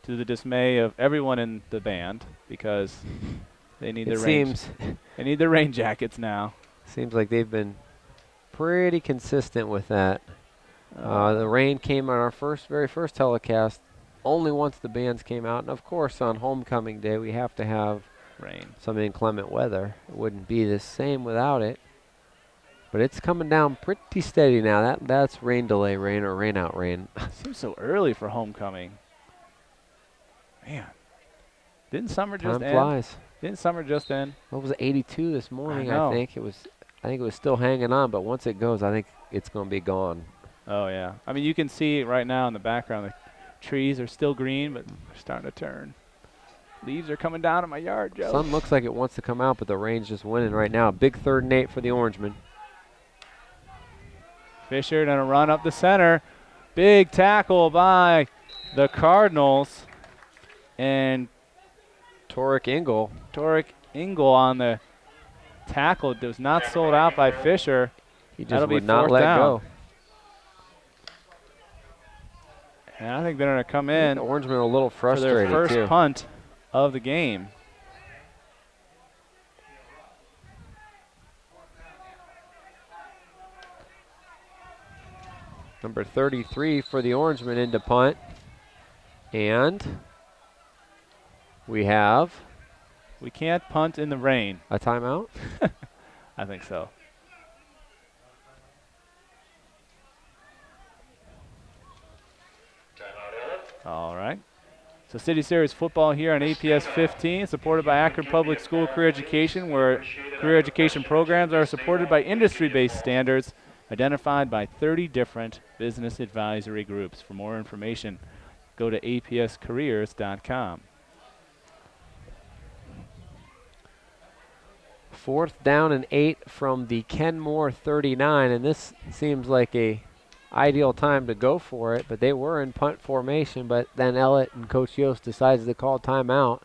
to the dismay of everyone in the band, because they need their rain. They need their rain jackets now. Seems like they've been pretty consistent with that. The rain came on our very first telecast only once the bands came out, and of course on homecoming day we have to have rain, some inclement weather. It wouldn't be the same without it. But it's coming down pretty steady now. That's rain delay rain or rain out rain. Seems so early for homecoming. Man, didn't summer just Time end? flies. Didn't summer just end? What was it, 82 this morning? I know. I think it was still hanging on, but once it goes, I think it's going to be gone. Oh yeah. I mean, you can see right now in the background the trees are still green, but they're starting to turn. Leaves are coming down in my yard, Joe. Sun looks like it wants to come out, but the rain's just winning right now. Big 3rd and 8 for the Orangemen. Fisher gonna run up the center. Big tackle by the Cardinals. And Toric Ingle on the tackle. It was not sold out by Fisher. He just That'll be would not fourth let down. go. And I think they're going to come The in Orangemen are a little for their frustrated first too. punt of the game. Number 33 for the Orangemen into punt. And we can't punt in the rain. a timeout. I think so. Timeout, Ellet. All right. So City Series football here on APS 15, supported by Akron Public School Career Education, where career education programs are supported by industry-based standards identified by 30 different business advisory groups. For more information, go to apscareers.com. 4th down and 8 from the Kenmore 39, and this seems like a ideal time to go for it, but they were in punt formation, but then Ellet and Coach Yost decides to call timeout.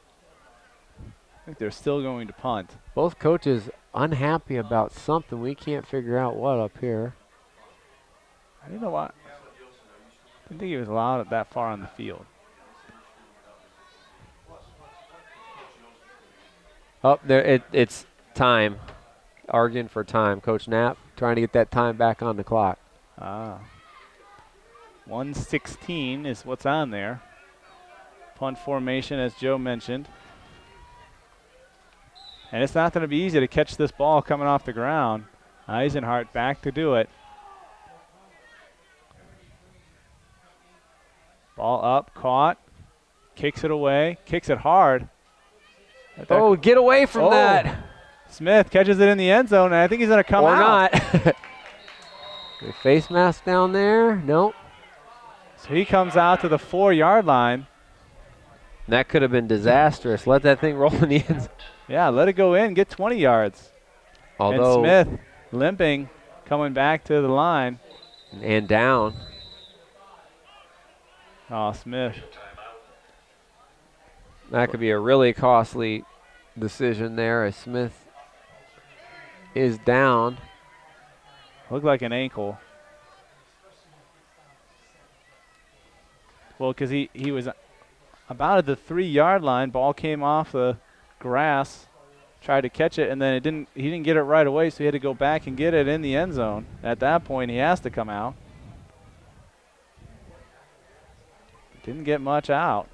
I think they're still going to punt. Both coaches unhappy about something. We can't figure out what up here. I didn't know why. I didn't think he was allowed it that far on the field. Up there, it's time. Arguing for time. Coach Knapp trying to get that time back on the clock. 1:16 is what's on there. Punt formation, as Joe mentioned. And it's not going to be easy to catch this ball coming off the ground. Eisenhart back to do it. Ball up, caught, kicks it away, kicks it hard. Oh, get away from that. Smith catches it in the end zone, and I think he's going to come out. Or not. The face mask down there. Nope. So he comes out to the 4-yard line. That could have been disastrous. Let that thing roll in the end zone. Yeah, let it go in, get 20 yards. Although, and Smith limping, coming back to the line. and down. Oh, Smith. That could be a really costly decision there as Smith is down. Looked like an ankle. Well, because he was about at the 3-yard line. Ball came off the grass, tried to catch it, and then he didn't get it right away, so he had to go back and get it in the end zone. At that point, he has to come out. Didn't get much out.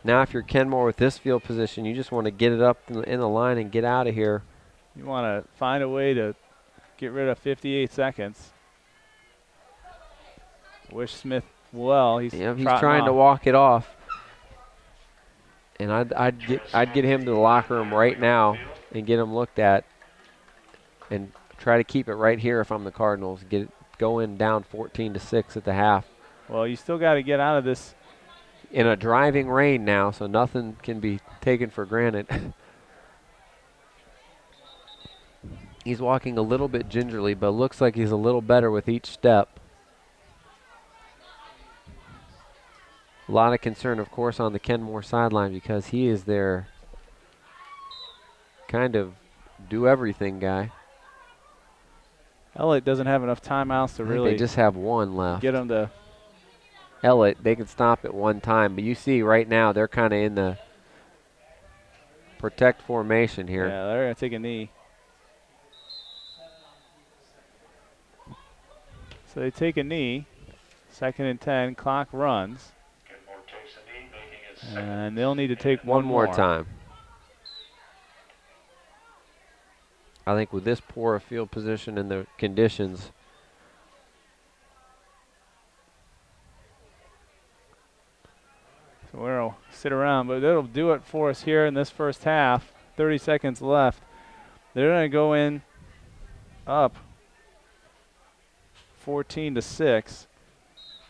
Now if you're Kenmore with this field position, you just want to get it up in the line and get out of here. You want to find a way to get rid of 58 seconds. Wish Smith well. He's trying to walk it off. And I'd get him to the locker room right now and get him looked at and try to keep it right here if I'm the Cardinals. Go in down 14-6 at the half. Well, you still got to get out of this. In a driving rain now, so nothing can be taken for granted. He's walking a little bit gingerly, but looks like he's a little better with each step. A lot of concern, of course, on the Kenmore sideline because he is their kind of do-everything guy. Elliott doesn't have enough timeouts to really. They just have one left. Get him to. Elliott, they can stop at one time, but you see right now they're kind of in the protect formation here. Yeah, they're going to take a knee. So they take a knee. 2nd and 10, clock runs. Kenmore takes a knee, making it second. And they'll need to take One more time. I think with this poor a field position and the conditions, so we'll sit around, but that'll do it for us here in this first half. 30 seconds left. They're going to go in up 14-6.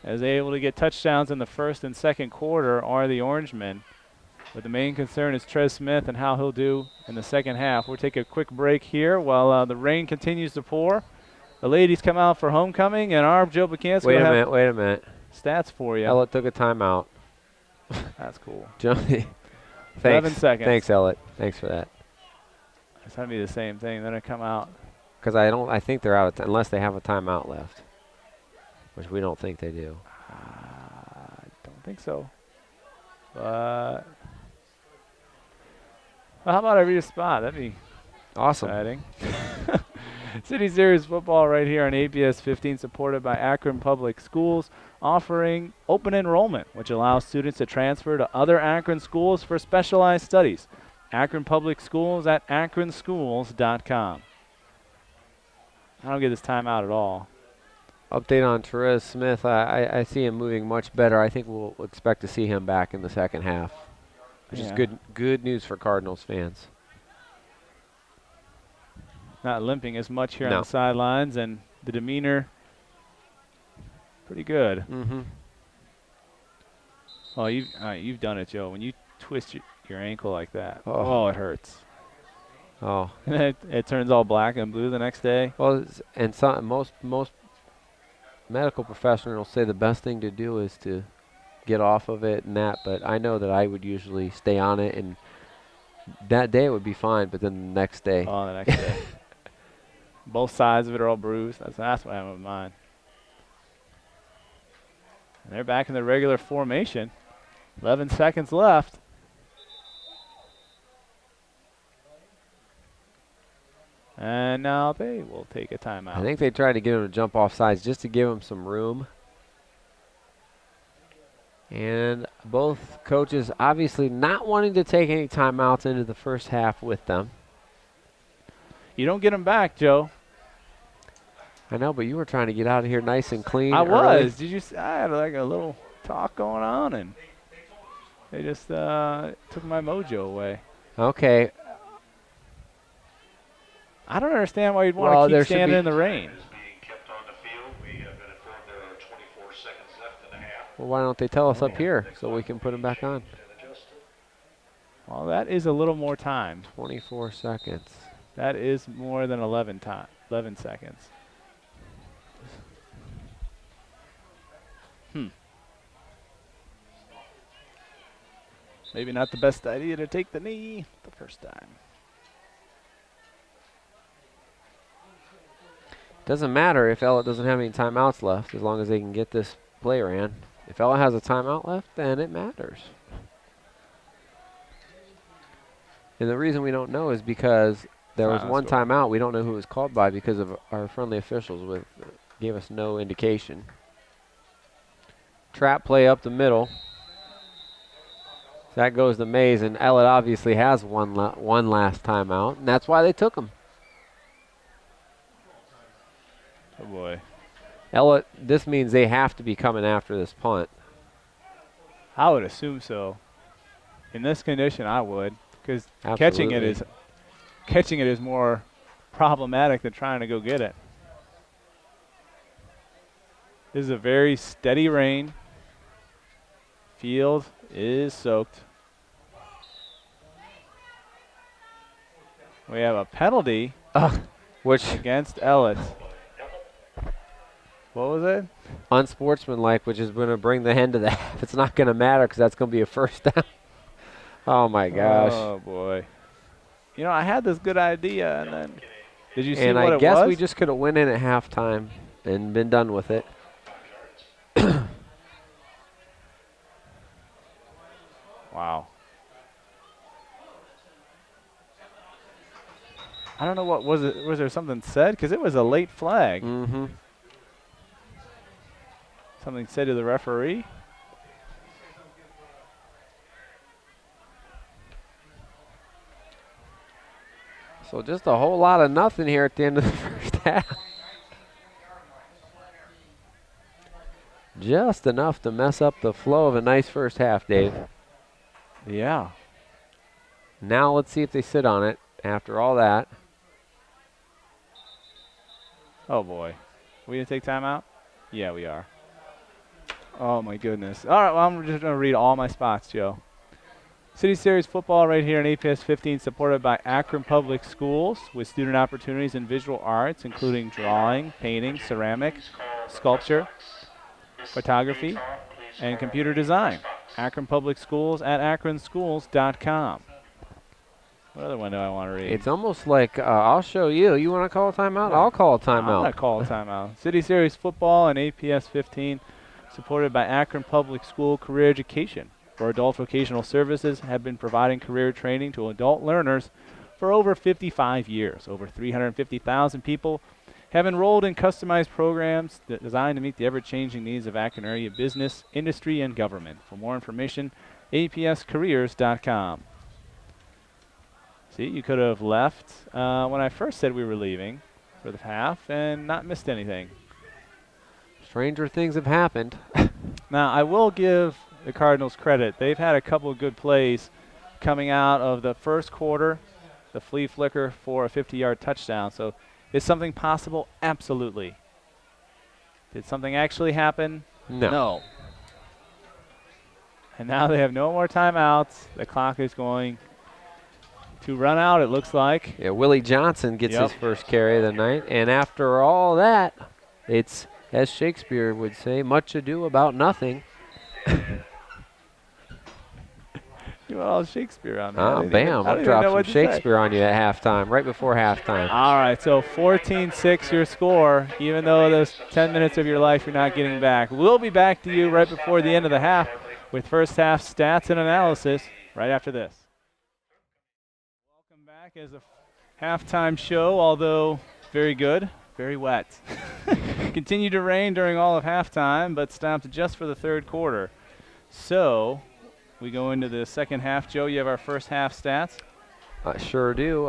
As they able to get touchdowns in the first and second quarter are the Orangemen. But the main concern is Trez Smith and how he'll do in the second half. We'll take a quick break here while the rain continues to pour. The ladies come out for homecoming, and our Joe Buchanan Wait have a minute. stats for you. Ellet took a timeout. That's cool. Thanks. 11 seconds. Thanks, Ellet. Thanks for that. It's going to be the same thing. They're going to come out. Because I think they're out of unless they have a timeout left, which we don't think they do. I don't think so. But well, how about I read a spot? That'd be Awesome. exciting. City Series football right here on ABS 15, supported by Akron Public Schools, offering open enrollment, which allows students to transfer to other Akron schools for specialized studies. Akron Public Schools at akronschools.com. I don't get this timeout at all. Update on Trez Smith. I see him moving much better. I think we'll expect to see him back in the second half, which is good news for Cardinals fans. Not limping as much here on the sidelines, and the demeanor pretty good. Mm-hmm. Oh, you've done it, Joe. When you twist your ankle like that, oh it hurts. Oh, it turns all black and blue the next day. well, and most medical professionals say the best thing to do is to get off of it and that. But I know that I would usually stay on it, and that day it would be fine. But then the next day, oh, the next day, both sides of it are all bruised. That's what happened with mine. And they're back in the regular formation. 11 seconds left. And now they will take a timeout. I think they tried to get him to jump off sides just to give him some room. And both coaches obviously not wanting to take any timeouts into the first half with them. You don't get them back, Joe. I know, but you were trying to get out of here nice and clean. I early. was. Did you see? I had like a little talk going on, and they just took my mojo away. Okay. I don't understand why you'd want to keep standing in the rain. Is being kept on the field. We have been informed there are 24 seconds left in the half. Well, why don't they tell us up here so we can put them back on? Well, that is a little more time. 24 seconds. That is more than 11 seconds. Maybe not the best idea to take the knee the first time. Doesn't matter if Ellet doesn't have any timeouts left as long as they can get this play ran. If Ellet has a timeout left, then it matters. And the reason we don't know is because there was one timeout we don't know who it was called by because of our friendly officials gave us no indication. Trap play up the middle. That goes to Mays, and Ellet obviously has one last timeout, and that's why they took him. Oh, boy. Ellet, this means they have to be coming after this punt. I would assume so. In this condition, I would, because catching it is more problematic than trying to go get it. This is a very steady rain. Field is soaked. We have a penalty against Ellet. What was it? Unsportsmanlike, which is going to bring the end to the half. It's not going to matter because that's going to be a first down. Oh, my gosh. Oh, boy. You know, I had this good idea, and then did you see and what it was? I guess we just could have went in at halftime and been done with it. Wow. I don't know what was it. Was there something said? Because it was a late flag. Mm-hmm. Something said to the referee. So just a whole lot of nothing here at the end of the first half. Just enough to mess up the flow of a nice first half, Dave. Yeah. Now let's see if they sit on it after all that. Oh, boy. We going to take time out? Yeah, we are. Oh, my goodness. All right, well, I'm just going to read all my spots, Joe. City Series football right here in APS 15, supported by Akron Public Schools with student opportunities in visual arts, including drawing, painting, ceramic, sculpture, photography, and computer design. Akron Public Schools at akronschools.com. What other one do I want to read? It's almost like I'll show you. You want to call a timeout? I'll call a I'm timeout. going to call a timeout. City Series football and APS 15, supported by Akron Public School Career Education. For adult vocational services, have been providing career training to adult learners for over 55 years. Over 350,000 people have enrolled in customized programs designed to meet the ever-changing needs of Akron area business, industry, and government. For more information, apscareers.com. See, you could have left when I first said we were leaving for the half and not missed anything. Stranger things have happened. Now, I will give the Cardinals credit. They've had a couple of good plays coming out of the first quarter, the flea flicker for a 50-yard touchdown. So is something possible? Absolutely. Did something actually happen? No. And now they have no more timeouts. The clock is going to run out, it looks like. Yeah, Willie Johnson gets his first carry of the night. And after all that, it's, as Shakespeare would say, much ado about nothing. You want all Shakespeare on there. Oh, bam. I'll drop some Shakespeare on you at halftime, right before halftime. All right, so 14-6 your score, even though those 10 minutes of your life you're not getting back. We'll be back to you right before the end of the half with first half stats and analysis right after this. Welcome back as a halftime show, although very good, very wet. Continued to rain during all of halftime, but stopped just for the third quarter. So we go into the second half. Joe, you have our first half stats? I sure do.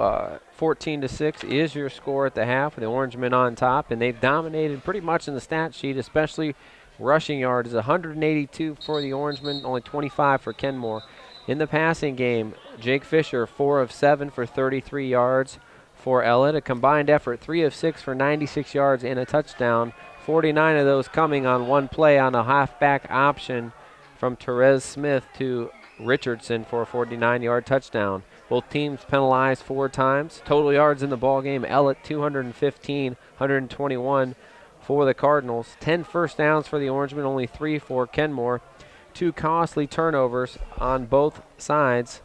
14-6 is your score at the half with the Orangemen on top, and they've dominated pretty much in the stat sheet, especially rushing yards. 182 for the Orangemen, only 25 for Kenmore. In the passing game, Jake Fisher, 4 of 7 for 33 yards for Ellet. A combined effort, 3 of 6 for 96 yards and a touchdown. 49 of those coming on one play on a halfback option from Therese Smith to Richardson for a 49-yard touchdown. Both teams penalized 4 times. Total yards in the ball game, Ellet 215, 121 for the Cardinals. 10 first downs for the Orangemen, only 3 for Kenmore. 2 costly turnovers on both sides.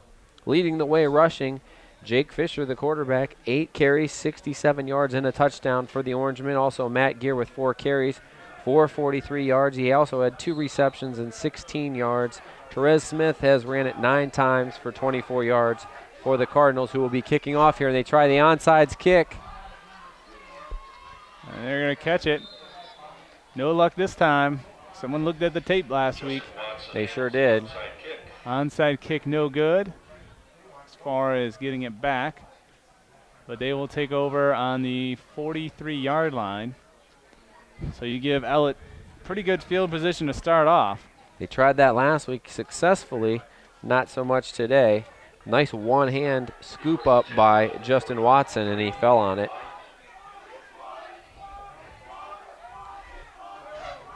Leading the way rushing, Jake Fisher, the quarterback, 8 carries, 67 yards and a touchdown for the Orangemen. Also Matt Gear with 4 carries, 443 yards. He also had 2 receptions and 16 yards. Therese Smith has ran it 9 times for 24 yards for the Cardinals, who will be kicking off here. And they try the onside kick. And they're going to catch it. No luck this time. Someone looked at the tape last week. They sure did. Onside kick no good as far as getting it back. But they will take over on the 43-yard line. So you give Ellet pretty good field position to start off. They tried that last week successfully, not so much today. Nice one-hand scoop up by Justin Watson, and he fell on it.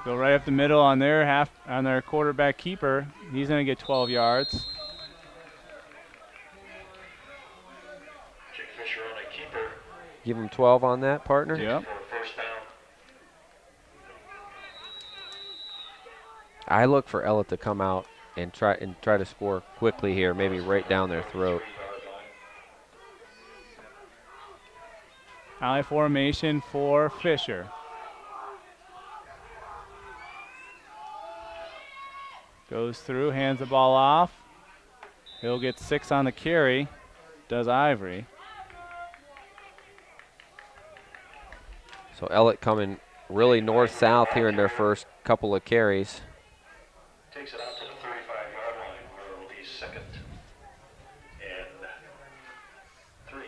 Go right up the middle on their quarterback keeper. He's going to get 12 yards. Jake Fisher on a keeper. Give him 12 on that, partner. Yep. For a first down. I look for Ellet to come out and try to score quickly here, maybe right down their throat. High formation for Fisher. Goes through, hands the ball off. He'll get 6 on the carry, does Ivory. So Ellet coming really north-south here in their first couple of carries. Takes it out to the 35-yard line where it will be second and 3.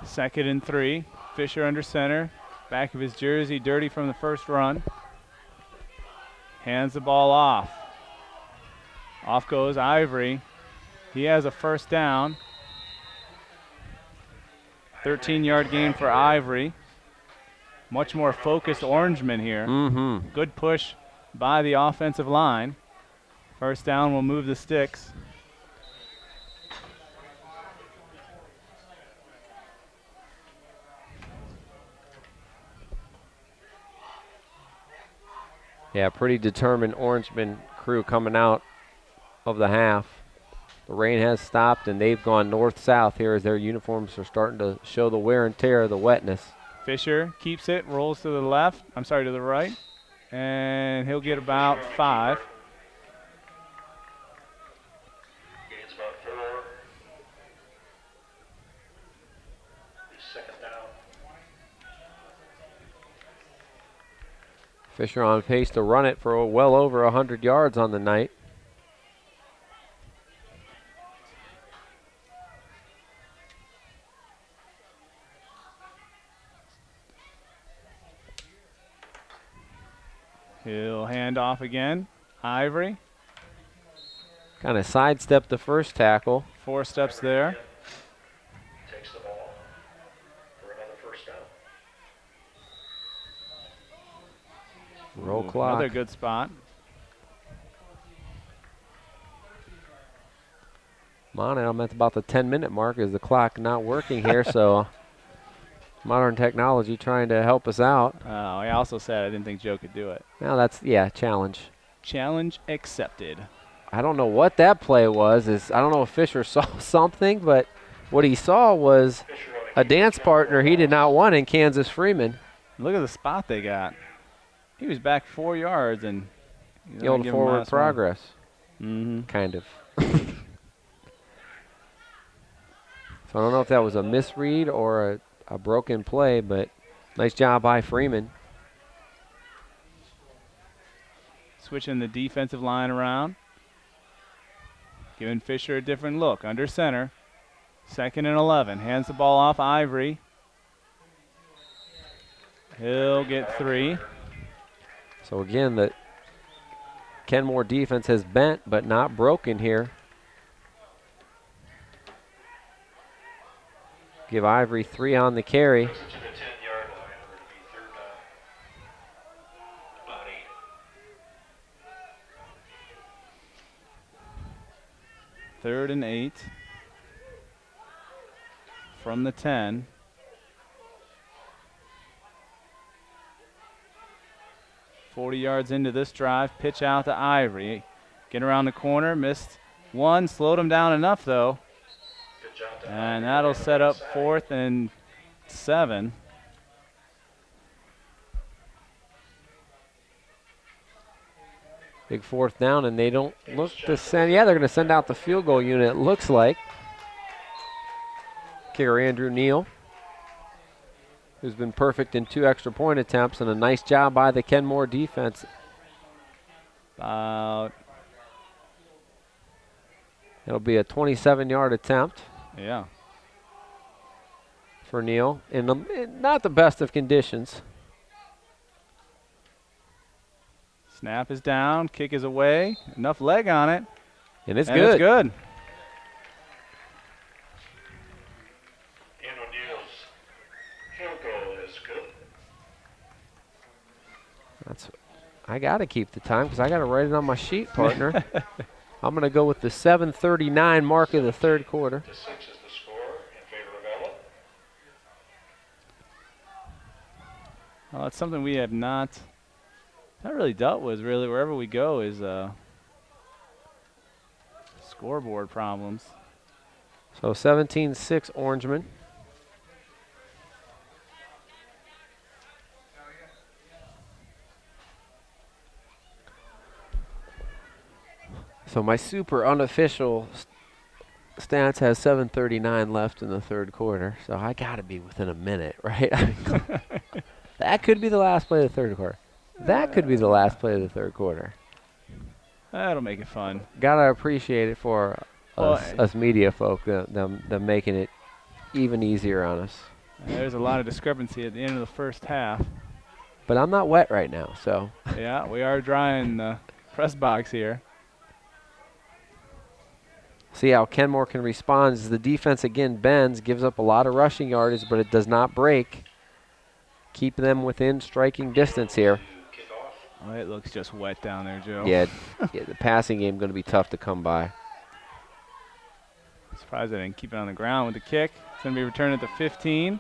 Second and 3. Fisher under center. Back of his jersey, dirty from the first run. Hands the ball off. Off goes Ivory. He has a first down. 13-yard gain for Ivory. Much more focused Orangemen here. Mm-hmm. Good push by the offensive line. First down will move the sticks. Yeah, pretty determined Orangeman crew coming out of the half. The rain has stopped, and they've gone north-south here as their uniforms are starting to show the wear and tear of the wetness. Fisher keeps it, rolls to the left. I'm sorry, to the right. And he'll get about 5. Gains about 4. Second down. Fisher on pace to run it for well over 100 yards on the night. He'll hand off again. Ivory, Kind of sidestepped the first tackle. 4 steps there. Takes the ball for another first down. Roll Ooh, clock. Another good spot. I'm at about the 10-minute mark. Is the clock not working here? So modern technology trying to help us out. Oh, I also said I didn't think Joe could do it. Now that's, challenge. Challenge accepted. I don't know what that play was. I don't know if Fisher saw something, but what he saw was a dance partner he did not want in Kansas Freeman. Look at the spot they got. He was back 4 yards and The old forward progress, kind of. So I don't know if that was a misread or a broken play, but nice job by Freeman. Switching the defensive line around. Giving Fisher a different look. Under center. 2nd and 11. Hands the ball off Ivory. He'll get 3. So again, the Kenmore defense has bent but not broken here. Give Ivory 3 on the carry. To the 10-yard line, or it'll be third down. About 8. 3rd and 8. From the 10. $40 yards into this drive. Pitch out to Ivory. Get around the corner. Missed one. Slowed him down enough, though. Good job to And that'll set up 4th and 7. Big 4th down, and they don't look to send. Yeah, they're going to send out the field goal unit, it looks like. Kicker Andrew Neal, who's been perfect in 2 extra point attempts, and a nice job by the Kenmore defense. About, It'll be a 27-yard attempt yeah. for Neal in not the best of conditions. Snap is down. Kick is away. Enough leg on it. And it's and good. It's good. And O'Neill's field goal is good. I got to keep the time because I got to write it on my sheet, partner. I'm going to go with the 7:39 mark of the 3rd quarter. To 6 is the score in favor of Ellet. Well, it's something we have not really dealt with, really, wherever we go, is scoreboard problems. So 17-6 Orangemen. So my super unofficial stats has 7:39 left in the 3rd quarter. So I got to be within a minute, right? That could be the last play of the 3rd quarter. That could be the last play of the 3rd quarter. That'll make it fun. Gotta appreciate it for us media folk, them making it even easier on us. There's a lot of discrepancy at the end of the first half. But I'm not wet right now, so. Yeah, we are drying the press box here. See how Kenmore can respond as the defense again bends, gives up a lot of rushing yardage, but it does not break. keep them within striking distance here. Oh, it looks just wet down there, Joe. Yeah, the passing game going to be tough to come by. Surprised they didn't keep it on the ground with the kick. It's going to be returned at the 15.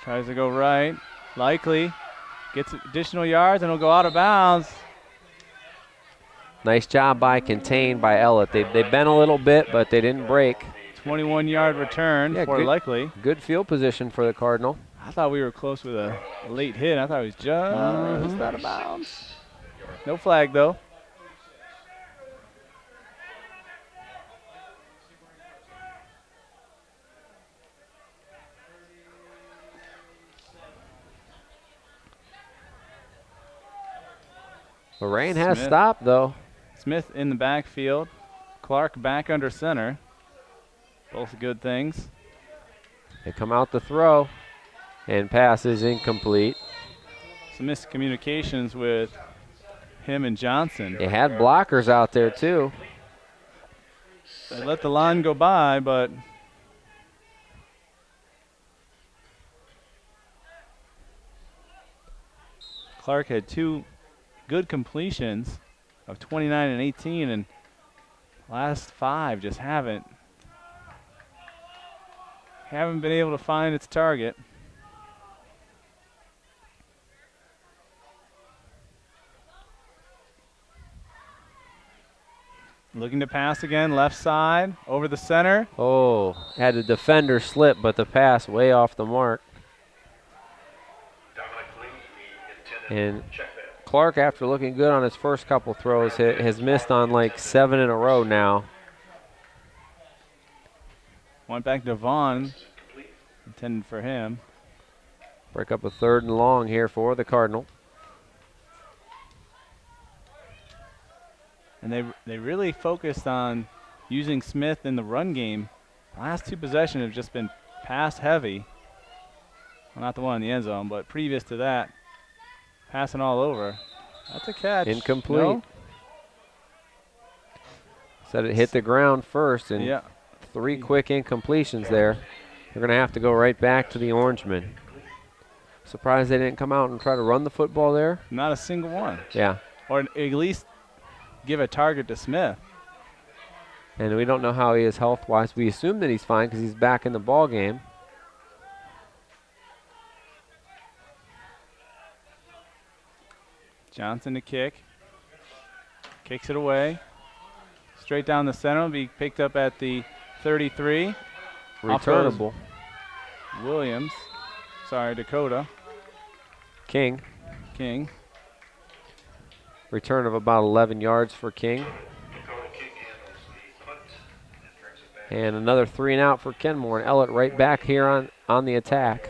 Tries to go right. Likely gets additional yards and it'll go out of bounds. Nice job by contained by Ellet. They bent a little bit, but they didn't break. 21-yard return for Likely. Good field position for the Cardinal. I thought we were close with a late hit. I thought it was just out of bounds. No flag, though. The rain has stopped, though. Smith in the backfield. Clark back under center. Both good things. They come out to throw, and pass is incomplete. Some miscommunications with him and Johnson. They had blockers out there, too. They let the line go by, but Clark had two good completions of 29 and 18, and last five just haven't been able to find its target. Looking to pass again, left side, over the center. Oh, had the defender slip, but the pass way off the mark. And Clark, after looking good on his first couple throws, has missed on like 7 in a row now. Went back to Vaughn, intended for him. Break up a 3rd and long here for the Cardinal. And they really focused on using Smith in the run game. The last two possessions have just been pass heavy. Well, not the one in the end zone, but previous to that, passing all over. That's a catch. Incomplete. No? Said it hit the ground first, and 3 quick incompletions there. They're going to have to go right back to the Orangemen. Surprised they didn't come out and try to run the football there. Not a single one. Yeah. Or at least give a target to Smith. And we don't know how he is health-wise. We assume that he's fine because he's back in the ball game. Johnson to kick. Kicks it away. Straight down the center. Will be picked up at the 33. Returnable. Williams. Sorry, Dakota. King. Return of about 11 yards for King. And another 3 and out for Kenmore. And Ellet right back here on the attack.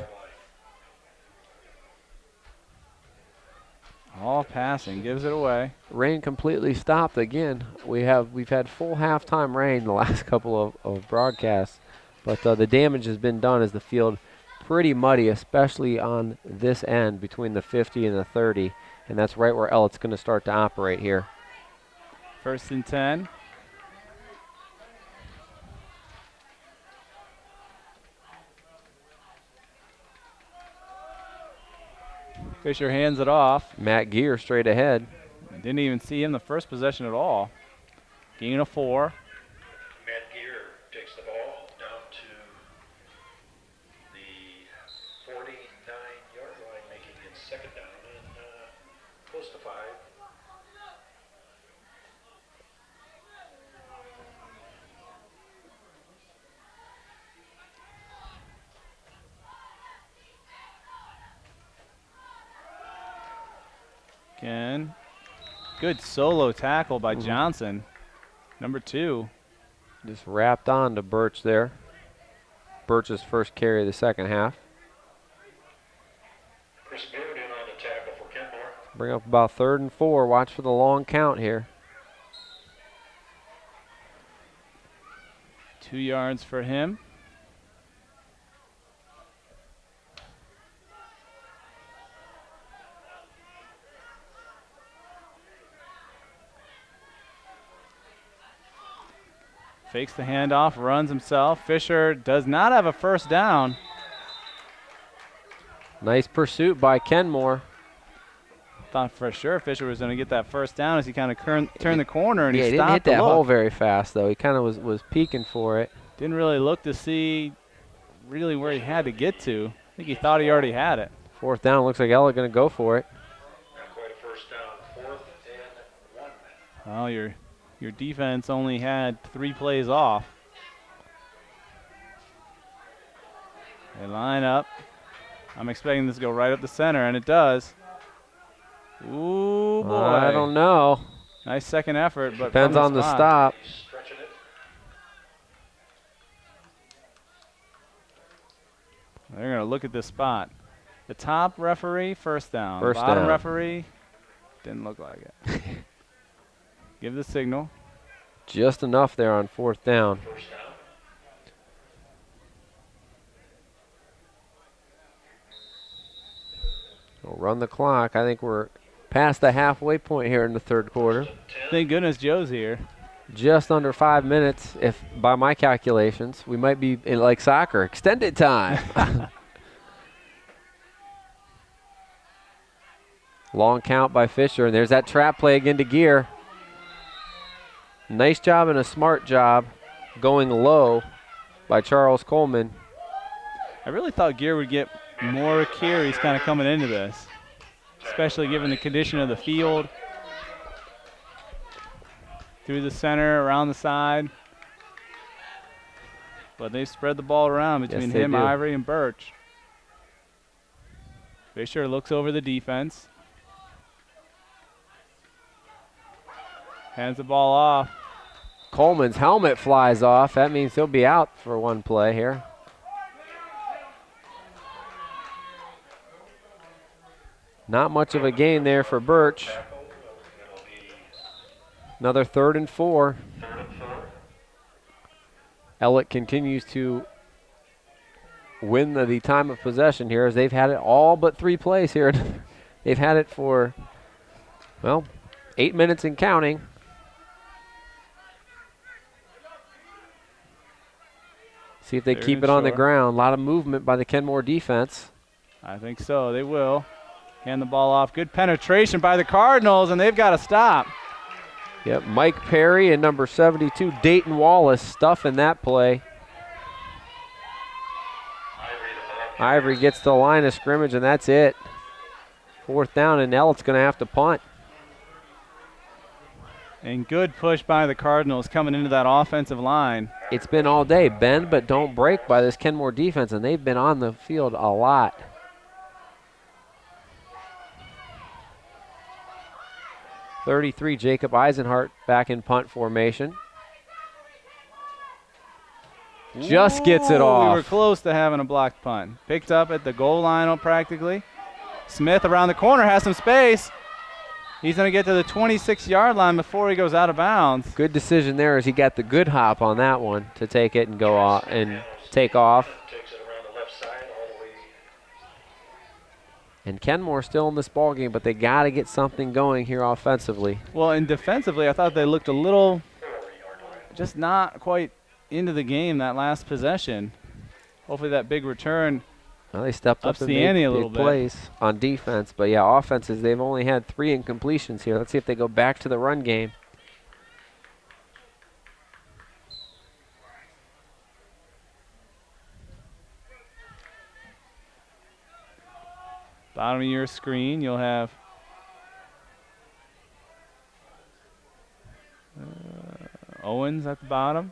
All passing, gives it away. Rain completely stopped again. We've had full halftime rain the last couple of broadcasts, but the damage has been done as the field pretty muddy, especially on this end between the 50 and the 30, and that's right where Ellet's going to start to operate here. 1st and 10. Fisher hands it off. Matt Gear straight ahead. Didn't even see him the first possession at all. Gain of 4. Matt Gear takes the ball down to the 49-yard line, making it 2nd down and close to 5. Again, good solo tackle by Johnson. Number 2. Just wrapped on to Birch there. Birch's first carry of the second half. Chris Beard in on the tackle for Kenmore. Bring up about 3rd and 4. Watch for the long count here. 2 yards for him. Fakes the handoff, runs himself. Fisher does not have a first down. Nice pursuit by Kenmore. Thought for sure Fisher was going to get that first down as he kind of turned the corner and Yeah, he he didn't hit stopped to that hole look. very fast, though. He kind of was peeking for it. Didn't really look to see really where he had to get to. I think he thought he already had it. 4th down. Looks like Ellet going to go for it. Not quite a first down. 4th and 1. Well, your defense only had 3 plays off. They line up. I'm expecting this to go right up the center, and it does. Ooh, boy. I don't know. Nice second effort, but Depends from on the spot. stop. Stretching it. They're going to look at this spot. The top referee, first down. First Bottom down. referee, didn't look like it. Give the signal. Just enough there on 4th down. First down. We'll run the clock. I think we're past the halfway point here in the 3rd quarter. 10. Thank goodness Joe's here. Just under 5 minutes, if by my calculations. We might be in like soccer, extended time. Long count by Fisher, and there's that trap play again to Gear. Nice job and a smart job going low by Charles Coleman. I really thought Gear would get more carries kind of coming into this, especially given the condition of the field. Through the center, around the side. But they spread the ball around between they him, do. Ivory, and Birch. Fisher looks over the defense. Hands the ball off. Coleman's helmet flies off. That means he'll be out for one play here. Not much of a gain there for Birch. It'll be Another 3rd and 4. 3rd and 4. Ellet continues to win the time of possession here as they've had it all but 3 plays here. They've had it for, well, 8 minutes and counting. See if they Third keep and it on the short. ground. A lot of movement by the Kenmore defense. I think so. They will. Hand the ball off. Good penetration by the Cardinals, and they've got to stop. Yep, Mike Perry and number 72, Dayton Wallace, stuffing that play. Ivory gets the line of scrimmage, and that's it. 4th down, and Ellet's going to have to punt. And good push by the Cardinals coming into that offensive line. It's been all day. Bend but don't break by this Kenmore defense, and they've been on the field a lot. .33, Jacob Eisenhart back in punt formation. Just gets it Ooh, off. We were close to having a blocked punt. Picked up at the goal line practically. Smith around the corner has some space. He's going to get to the 26-yard line before he goes out of bounds. Good decision there as he got the good hop on that one to take it and go off and take off. Takes it around the left side all the way. And Kenmore still in this ball game, but they got to get something going here offensively. Well, and defensively, I thought they looked a little just not quite into the game that last possession. Hopefully that big return. Well, they stepped up Ups and the made ante a big little bit. plays on defense. But, yeah, offenses, they've only had 3 incompletions here. Let's see if they go back to the run game. Bottom of your screen, you'll have Owens at the bottom.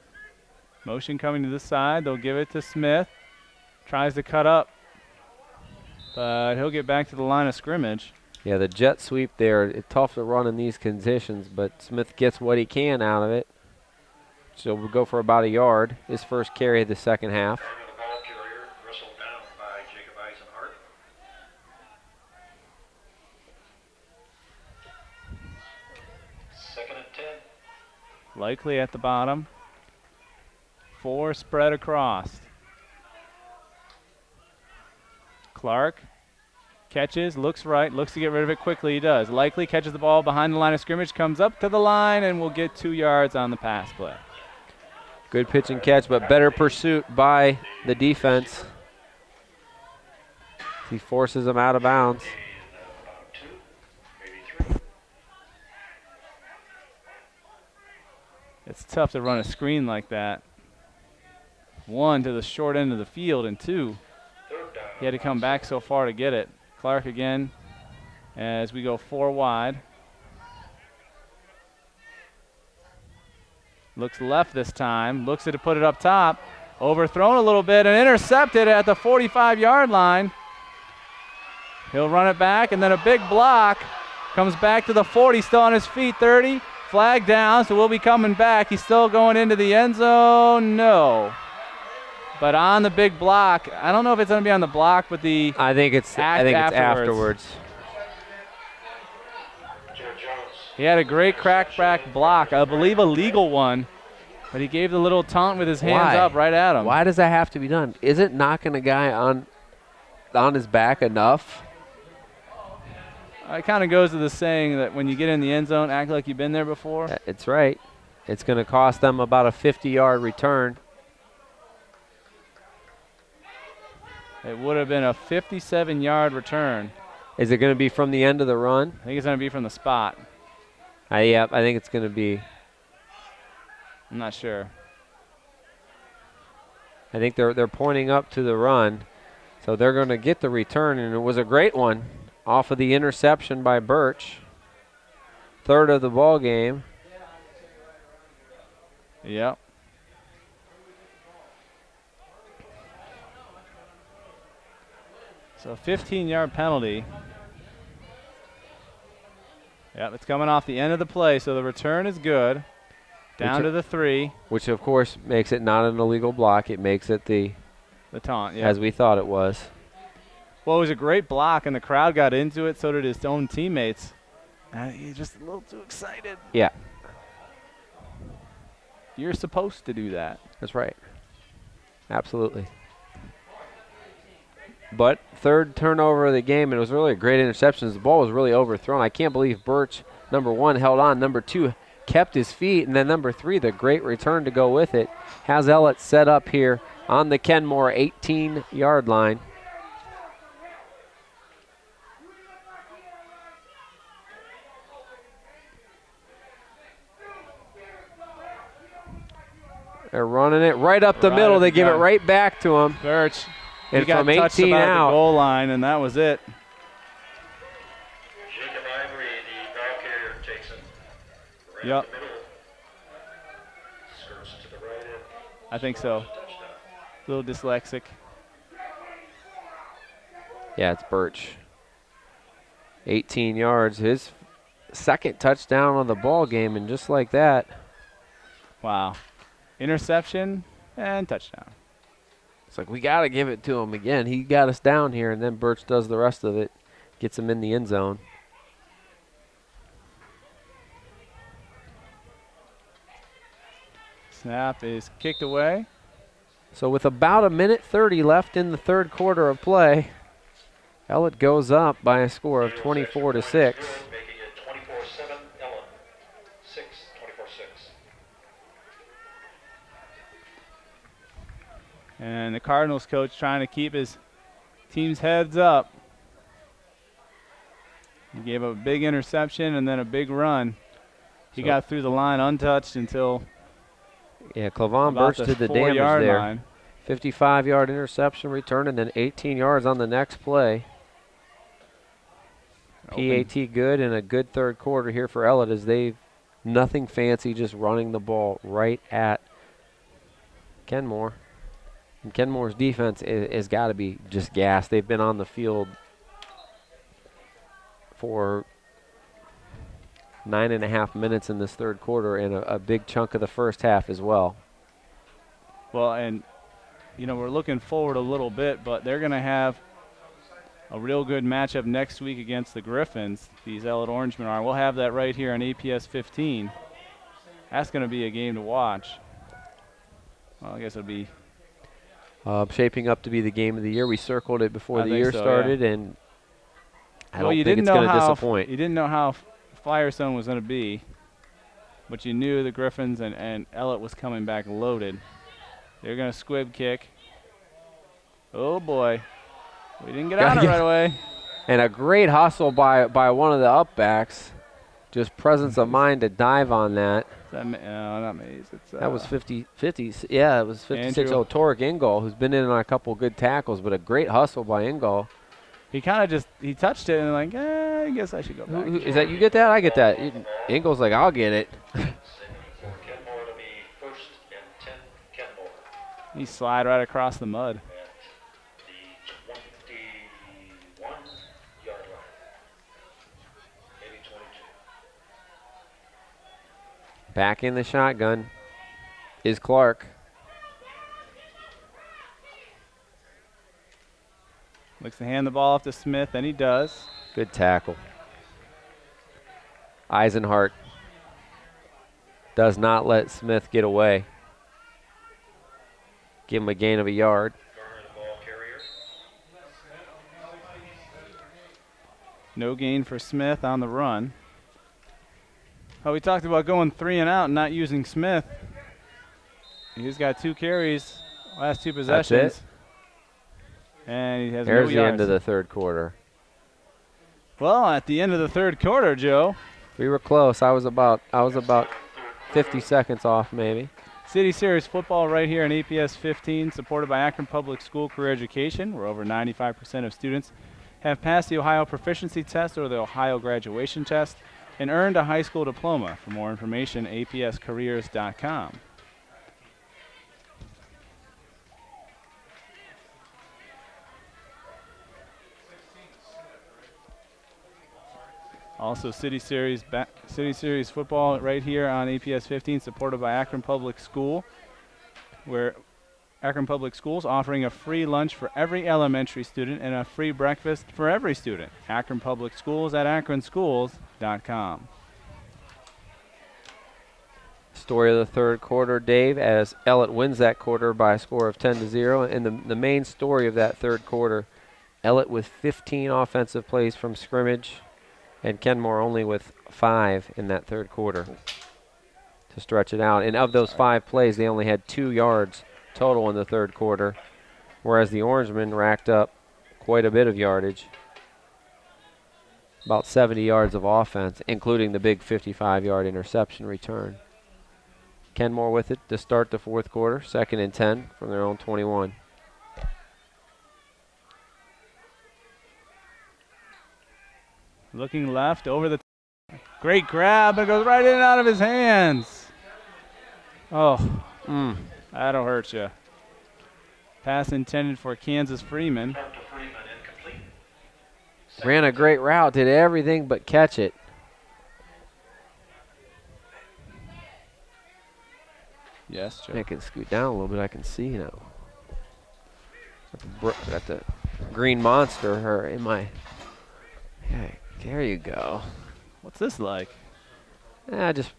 Motion coming to this side. They'll give it to Smith. Tries to cut up, but he'll get back to the line of scrimmage. Yeah, the jet sweep there, it's tough to run in these conditions, but Smith gets what he can out of it. So we'll go for about a yard. His first carry of the second half. And the ball carrier whistled down by Jacob Eisenhart. Second and 10. Likely at the bottom. 4 spread across. Clark catches, looks right, looks to get rid of it quickly. He does. Likely catches the ball behind the line of scrimmage, comes up to the line, and will get 2 yards on the pass play. Good pitch and catch, but better pursuit by the defense. He forces him out of bounds. Gain of about 2, maybe 3. It's tough to run a screen like that. 1 to the short end of the field, and 2, Third down. he had to come back so far to get it. Clark again as we go 4 wide. Looks left this time. Looks to put it up top. Overthrown a little bit and intercepted at the 45-yard line. He'll run it back, and then a big block. Comes back to the 40, still on his feet, 30. Flag down, so we'll be coming back. He's still going into the end zone. No. But on the big block, I don't know if it's going to be on the block, but the I think it's afterwards. Jared Jones. He had a great crackback block, I believe a legal one, but he gave the little taunt with his hands Why? up right at him. Why does that have to be done? Isn't knocking a guy on his back enough? It kind of goes to the saying that when you get in the end zone, act like you've been there before. It's right. It's going to cost them about a 50-yard return. It would have been a 57-yard return. Is it going to be from the end of the run? I think it's going to be from the spot. Yeah, I think it's going to be. I'm not sure. I think they're pointing up to the run, so they're going to get the return, and it was a great one off of the interception by Birch. Third of the ball game. Yep. So 15-yard penalty. Yep, it's coming off the end of the play, so the return is good. Down to the 3. Which, of course, makes it not an illegal block. It makes it the taunt, yeah. as we thought it was. Well, it was a great block, and the crowd got into it, so did his own teammates. He's just a little too excited. Yeah. You're supposed to do that. That's right. Absolutely. But third turnover of the game, and it was really a great interception. The ball was really overthrown. I can't believe Birch, number 1, held on. Number 2, kept his feet. And then number 3, the great return to go with it, has Ellet set up here on the Kenmore 18-yard line. They're running it right up the middle. They give it right back to him. Birch. And he got from touched 18 about out. the goal line, and that was it. Jacob Ivory, the ball carrier, takes it right Yep. up the middle. Skirts to the right end. I think so. Touchdown. A little dyslexic. Yeah, it's Birch. 18 yards. His second touchdown on the ball game, and just like that. Wow. Interception and touchdown. It's like, we got to give it to him again. He got us down here, and then Birch does the rest of it, gets him in the end zone. Snap is kicked away. So with about 1:30 left in the third quarter of play, Ellet goes up by a score of 24-6. Making it 24-7. Ellen. 6, 24-6. And the Cardinals coach trying to keep his team's heads up. He gave a big interception and then a big run. He got through the line untouched until Yeah, Clavon about Birch did the 4 damage yard there. line. 55-yard interception return, and then 18 yards on the next play. PAT good, and a good third quarter here for Ellet as they've nothing fancy, just running the ball right at Kenmore. And Kenmore's defense has got to be just gassed. They've been on the field for 9.5 minutes in this third quarter, and a big chunk of the first half as well. Well, and, you know, we're looking forward a little bit, but they're going to have a real good matchup next week against the Griffins. These Ellet Orangemen are. We'll have that right here on APS 15. That's going to be a game to watch. Well, I guess it'll be Shaping up to be the game of the year. We circled it before the year started, and I don't think it's going to disappoint. You didn't know how Firestone was going to be, but you knew the Griffins and Ellet was coming back loaded. They're going to squib kick. Oh, boy. We didn't get on it right away. And a great hustle by one of the upbacks. Just presence of mind to dive on that. Not Mays. That was 50. Yeah, it was 56. Andrew. Torek Ingall, who's been in on a couple good tackles, but a great hustle by Ingall. He kind of he touched it and like, I guess I should go back. Is that, you get that? I get that. Ingall's like, I'll get it. Kenmore to be first and 10, Kenmore. He slid right across the mud. At the 21-yard line. Maybe 22. Back in the shotgun is Clark. Looks to hand the ball off to Smith, and he does. Good tackle. Eisenhart does not let Smith get away. Give him a gain of a yard. Garner, the ball carrier. No gain for Smith on the run. Oh, we talked about going 3 and out and not using Smith. He's got 2 carries, last 2 possessions. That's it. And he has There's no the yards. end of the third quarter. Well, at the end of the third quarter, Joe. We were close. I was about 50 seconds off, maybe. City Series football right here in APS 15, supported by Akron Public School Career Education, where over 95% of students have passed the Ohio Proficiency Test or the Ohio Graduation Test and earned a high school diploma. For more information, apscareers.com. Also, City Series football right here on APS 15, supported by Akron Public School, where Akron Public Schools offering a free lunch for every elementary student and a free breakfast for every student. Akron Public Schools at akronschools.com. Story of the third quarter, Dave, as Ellet wins that quarter by a score of 10-0. And the main story of that third quarter, Ellet with 15 offensive plays from scrimmage, and Kenmore only with 5 in that third quarter to stretch it out. And of those 5 plays, they only had 2 yards total in the third quarter, whereas the Orangemen racked up quite a bit of yardage, about 70 yards of offense, including the big 55-yard interception return. Kenmore with it to start the fourth quarter, 2nd and 10 from their own 21. Looking left over the great grab. It goes right in and out of his hands. Oh, that'll hurt you. Pass intended for Kansas Freeman. Up to Freeman, incomplete. Ran a great route, did everything but catch it. Yes, Joe. I can scoot down a little bit. I can see now. Got the green monster in my. Yeah, there you go. What's this like? I just.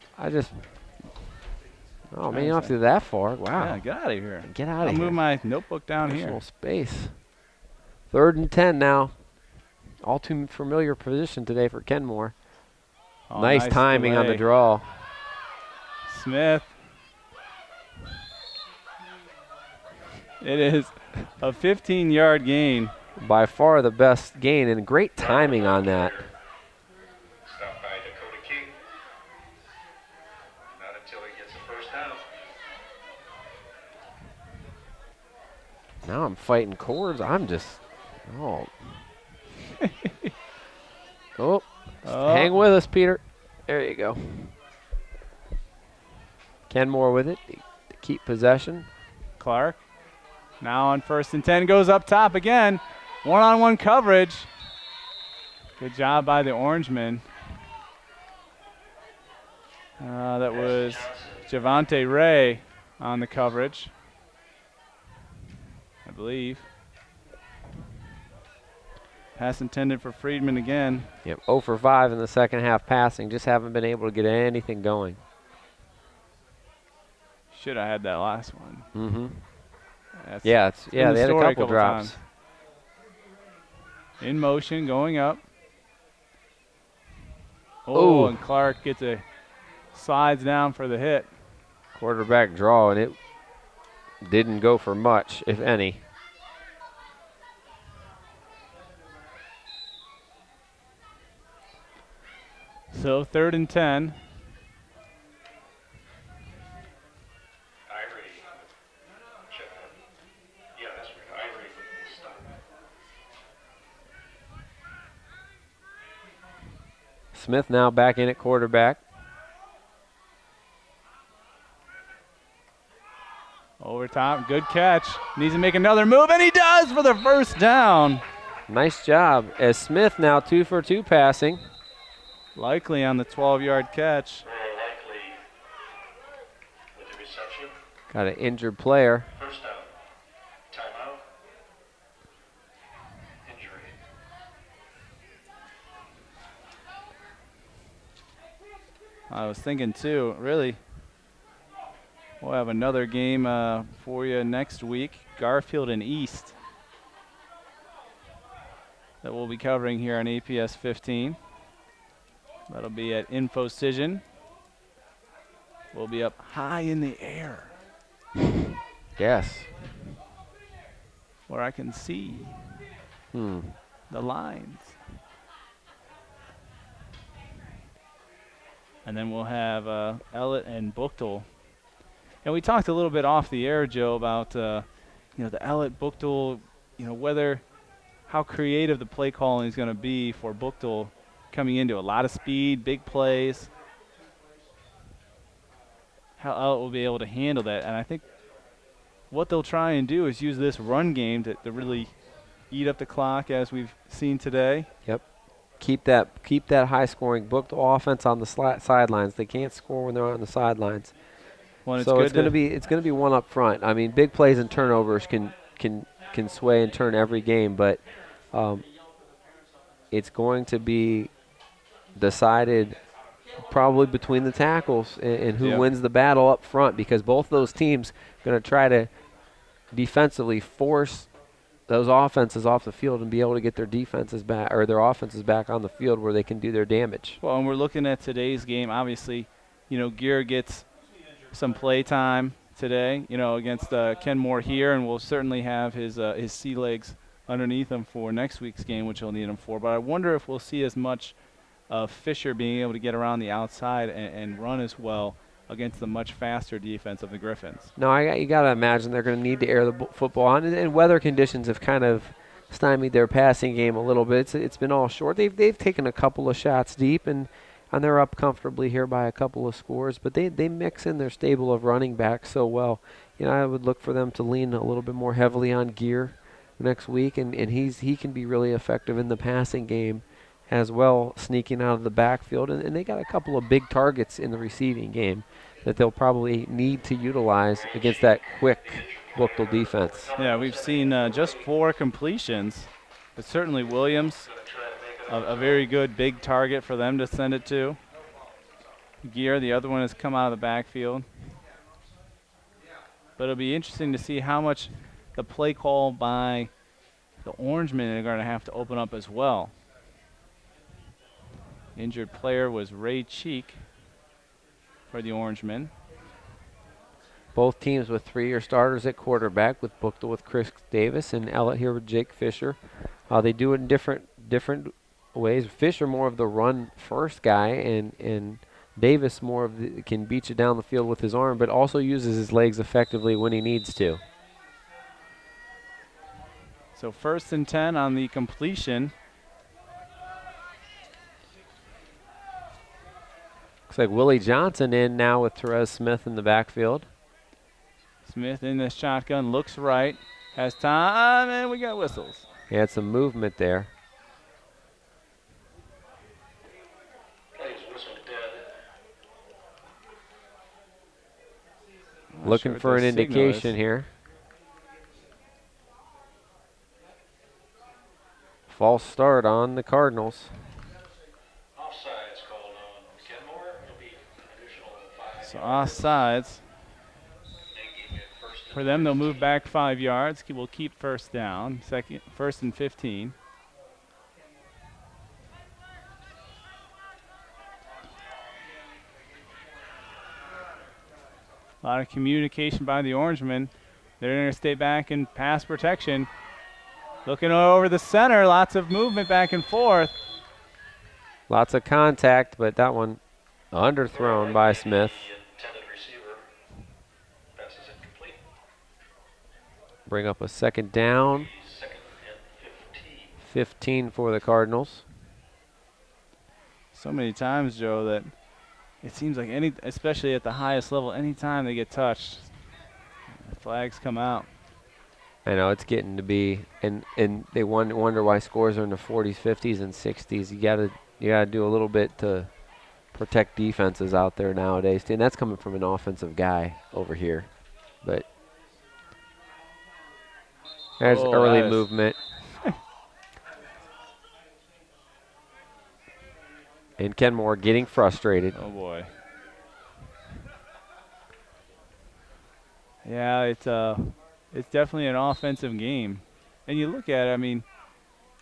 Oh man, you don't have to do that far. Wow. Yeah, get out of here. Get out I'll of here. move my notebook down here. Personal space. 3rd and 10 now. All too familiar position today for Kenmore. Oh, nice timing on the delay. draw. Smith. It is a 15-yard gain. By far the best gain, and great timing on that. Stopped by Dakota King. Not until he gets a first down. Now I'm fighting cords. I'm just, oh. Oh, hang with us, Peter. There you go. Kenmore with it to keep possession. Clark. Now on 1st and 10, goes up top again. One-on-one coverage. Good job by the Orangemen. That was Javante Ray on the coverage, I believe. Pass intended for Friedman again. Yep, 0 for 5 in the second half passing. Just haven't been able to get anything going. Should have had that last one. Mm-hmm. That's Yeah, been the they had a story couple drops. times. In motion, going up. Oh, Ooh. and Clark slides down for the hit. Quarterback draw, and it didn't go for much, if any. So 3rd and 10. Irie. Check that. Yeah, that's right. Irie with the stop. Smith now back in at quarterback. Over top, good catch. Needs to make another move, and he does for the first down. Nice job. As Smith now 2 for 2 passing. Likely on the 12-yard catch. Very likely with the reception. Got an injured player. First down. Timeout. Injury. I was thinking too, really, we'll have another game for you next week. Garfield and East that we'll be covering here on APS 15. That'll be at InfoCision. We'll be up high in the air Yes. where I can see the lines. And then we'll have Ellet and Buchtel. And we talked a little bit off the air, Joe, about the Ellet Buchtel, how creative the play calling is going to be for Buchtel coming into a lot of speed, big plays. How Ellet will be able to handle that. And I think what they'll try and do is use this run game to really eat up the clock, as we've seen today. Yep. Keep that high-scoring Buchtel offense on the sidelines. They can't score when they're on the sidelines. Well, So it's going to be one up front. I mean, big plays and turnovers can sway and turn every game, but it's going to be decided probably between the tackles and who wins the battle up front, because both those teams are going to try to defensively force those offenses off the field and be able to get their defenses back, or their offenses back on the field where they can do their damage. Well, and we're looking at today's game. Obviously, Gear gets some play time today, against Kenmore here, and we'll certainly have his sea legs underneath him for next week's game, which he'll need him for. But I wonder if we'll see as much of Fisher being able to get around the outside and run as well against the much faster defense of the Griffins. No, you got to imagine they're going to need to air the football on, and weather conditions have kind of stymied their passing game a little bit. It's been all short. They've taken a couple of shots deep, and they're up comfortably here by a couple of scores, but they mix in their stable of running backs so well. I would look for them to lean a little bit more heavily on Gear next week, and he can be really effective in the passing game as well, sneaking out of the backfield. And they got a couple of big targets in the receiving game that they'll probably need to utilize against that quick Buchtel defense. Yeah, we've seen just 4 completions, but certainly Williams, a very good big target for them to send it to. Gear, the other one, has come out of the backfield. But it'll be interesting to see how much the play call by the Orangemen are going to have to open up as well. Injured player was Ray Cheek for the Orangemen. Both teams with 3-year starters at quarterback, with Buchtel with Chris Davis and Ellet here with Jake Fisher. They do it in different ways. Fisher more of the run-first guy, and Davis more of can beat you down the field with his arm, but also uses his legs effectively when he needs to. So 1st and 10 on the completion. Looks like Willie Johnson in now with Therese Smith in the backfield. Smith in the shotgun, looks right, has time, and we got whistles. He had some movement there. Plays whistle dead. Looking sure for what an the signal indication is. here. False start on the Cardinals. Offsides called on Kenmore. It'll be additional 5 So yards. offsides. Making it first and For them, they'll move back 5 yards. We'll keep first down. 1st and 15. A lot of communication by the Orangemen. They're going to stay back in pass protection. Looking over the center, lots of movement back and forth. Lots of contact, but that one underthrown by Smith. The intended receiver passes incomplete. Bring up a second down. Second and 15. 15 for the Cardinals. So many times, Joe, that it seems like especially at the highest level, anytime they get touched, the flags come out. I know it's getting to be, and they wonder why scores are in the 40s, 50s, and 60s. You gotta do a little bit to protect defenses out there nowadays, and that's coming from an offensive guy over here. But there's early movement. And Kenmore getting frustrated. Oh boy. Yeah, it's definitely an offensive game. And you look at it, I mean,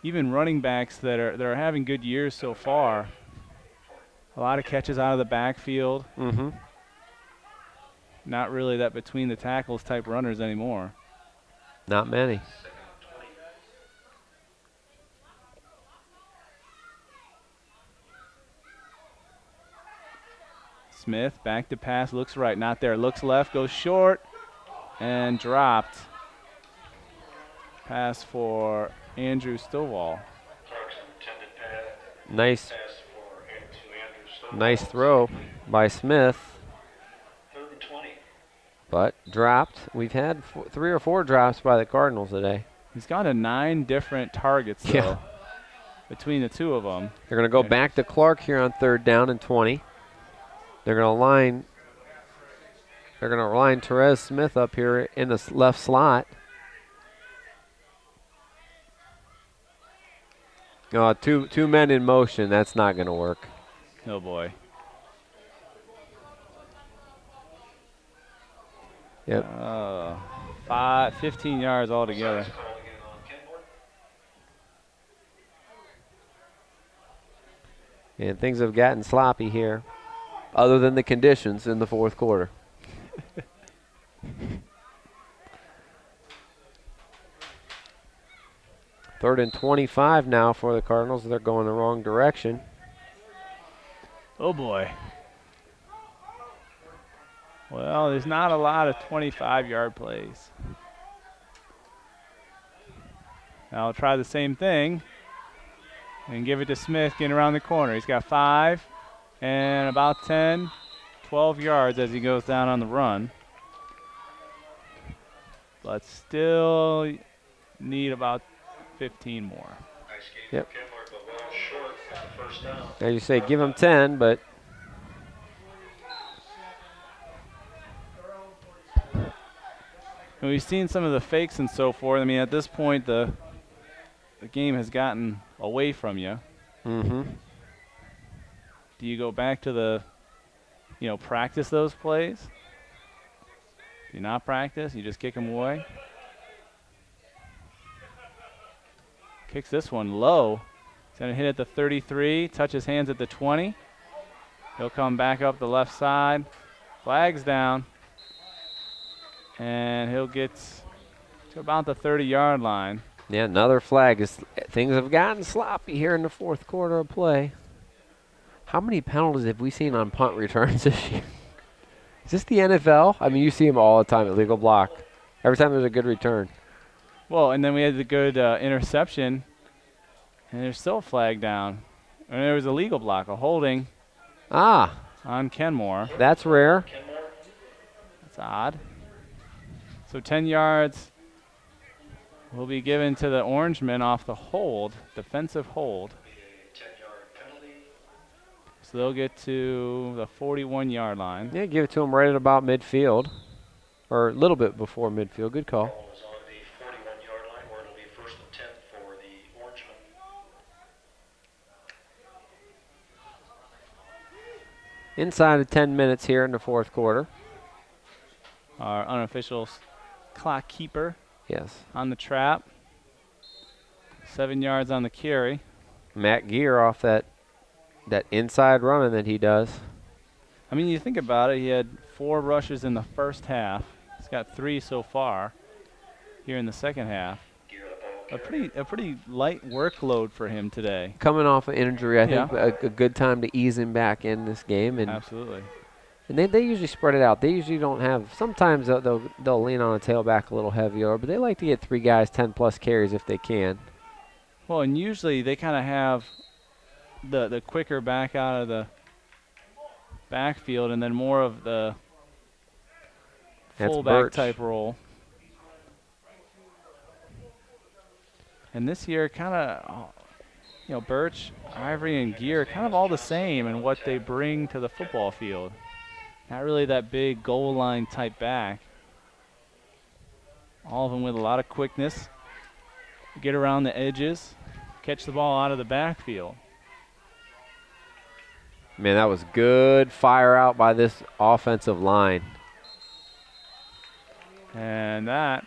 even running backs that are having good years so far. A lot of catches out of the backfield. Mm-hmm. Not really that between the tackles type runners anymore. Not many. Smith back to pass, looks right, not there, looks left, goes short, and dropped. Pass for Andrew Stovall. Nice throw by Smith. 3rd and 20. But dropped. We've had 3 or 4 drops by the Cardinals today. He's got 9 different targets, though, between the two of them. They're going to go back to Clark here on 3rd down and 20. They're going to line Therese Smith up here in the left slot. Two men in motion. That's not going to work. Oh boy. Yep. 15 yards altogether. And things have gotten sloppy here, other than the conditions in the 4th quarter. Third and 25 now for the Cardinals. They're going the wrong direction. Oh boy. Well, there's not a lot of 25-yard plays. Now I'll try the same thing and give it to Smith getting around the corner. He's got 5 and about 10, 12 yards as he goes down on the run. But still need about 15 more. Yep. As you say, give him 10, but and we've seen some of the fakes and so forth. I mean, at this point, the game has gotten away from you. mm-hmm. Do you go back to practice those plays? Do you not practice? You just kick them away? Kicks this one low. He's going to hit at the 33, touch his hands at the 20. He'll come back up the left side. Flags down. And he'll get to about the 30-yard line. Yeah, another flag. Things have gotten sloppy here in the 4th quarter of play. How many penalties have we seen on punt returns this year? Is this the NFL? I mean, you see them all the time, illegal block. Every time there's a good return. Well, and then we had the good interception, and there's still a flag down. And there was a legal block, a holding on Kenmore. That's rare. That's odd. So 10 yards will be given to the Orangemen off the hold, defensive hold. So they'll get to the 41-yard line. Yeah, give it to them right at about midfield, or a little bit before midfield. Good call. Ball is on the 41-yard line, where it'll be 1st and 10 for the Orangemen. Inside of 10 minutes here in the 4th quarter. Our unofficial clock keeper Yes. on the trap. 7 yards on the carry. Matt Gear off that inside running that he does. I mean, you think about it, he had 4 rushes in the first half. He's got 3 so far here in the second half. a pretty light workload for him today. Coming off an injury, I Yeah. think a good time to ease him back in this game. And Absolutely. And they usually spread it out. They usually don't have. Sometimes they'll lean on a tailback a little heavier, but they like to get 3 guys 10+ carries if they can. Well, and usually they kind of have the quicker back out of the backfield, and then more of the That's fullback Birch. type role. And this year, kind of, Birch, Ivory, and Gear, kind of all the same in what they bring to the football field. Not really that big goal line type back. All of them with a lot of quickness. Get around the edges, catch the ball out of the backfield. Man, that was good fire out by this offensive line. And that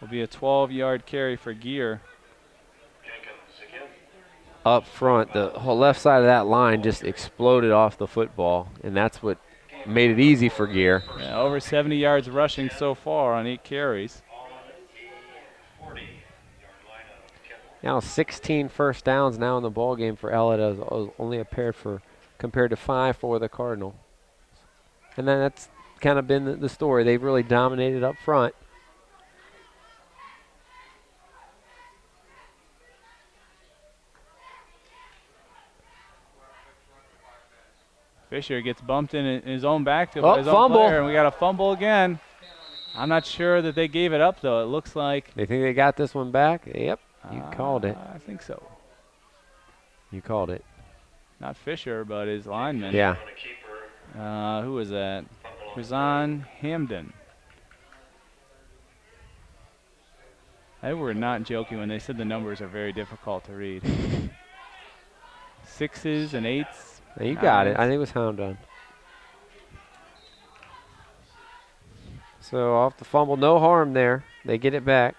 will be a 12-yard carry for Gear. Up front, the whole left side of that line just exploded off the football, and that's what made it easy for Gear. Yeah, over 70 yards rushing so far on 8 carries. Now 16 first downs now in the ball game for Ellet, as only compared to 5 for the Cardinal. And then that's kind of been the story. They've really dominated up front. Fisher gets bumped in his own backfield. Oh, His own fumble. player, and we got a fumble again. I'm not sure that they gave it up, though. It looks like. They think they got this one back? Yep, you called it. I think so. You called it. Not Fisher, but his lineman. Yeah. Who was that? Razan Hamden. They were not joking when they said the numbers are very difficult to read. 6s and 8s. You got it. I think it was Houndon. So off the fumble, no harm there. They get it back.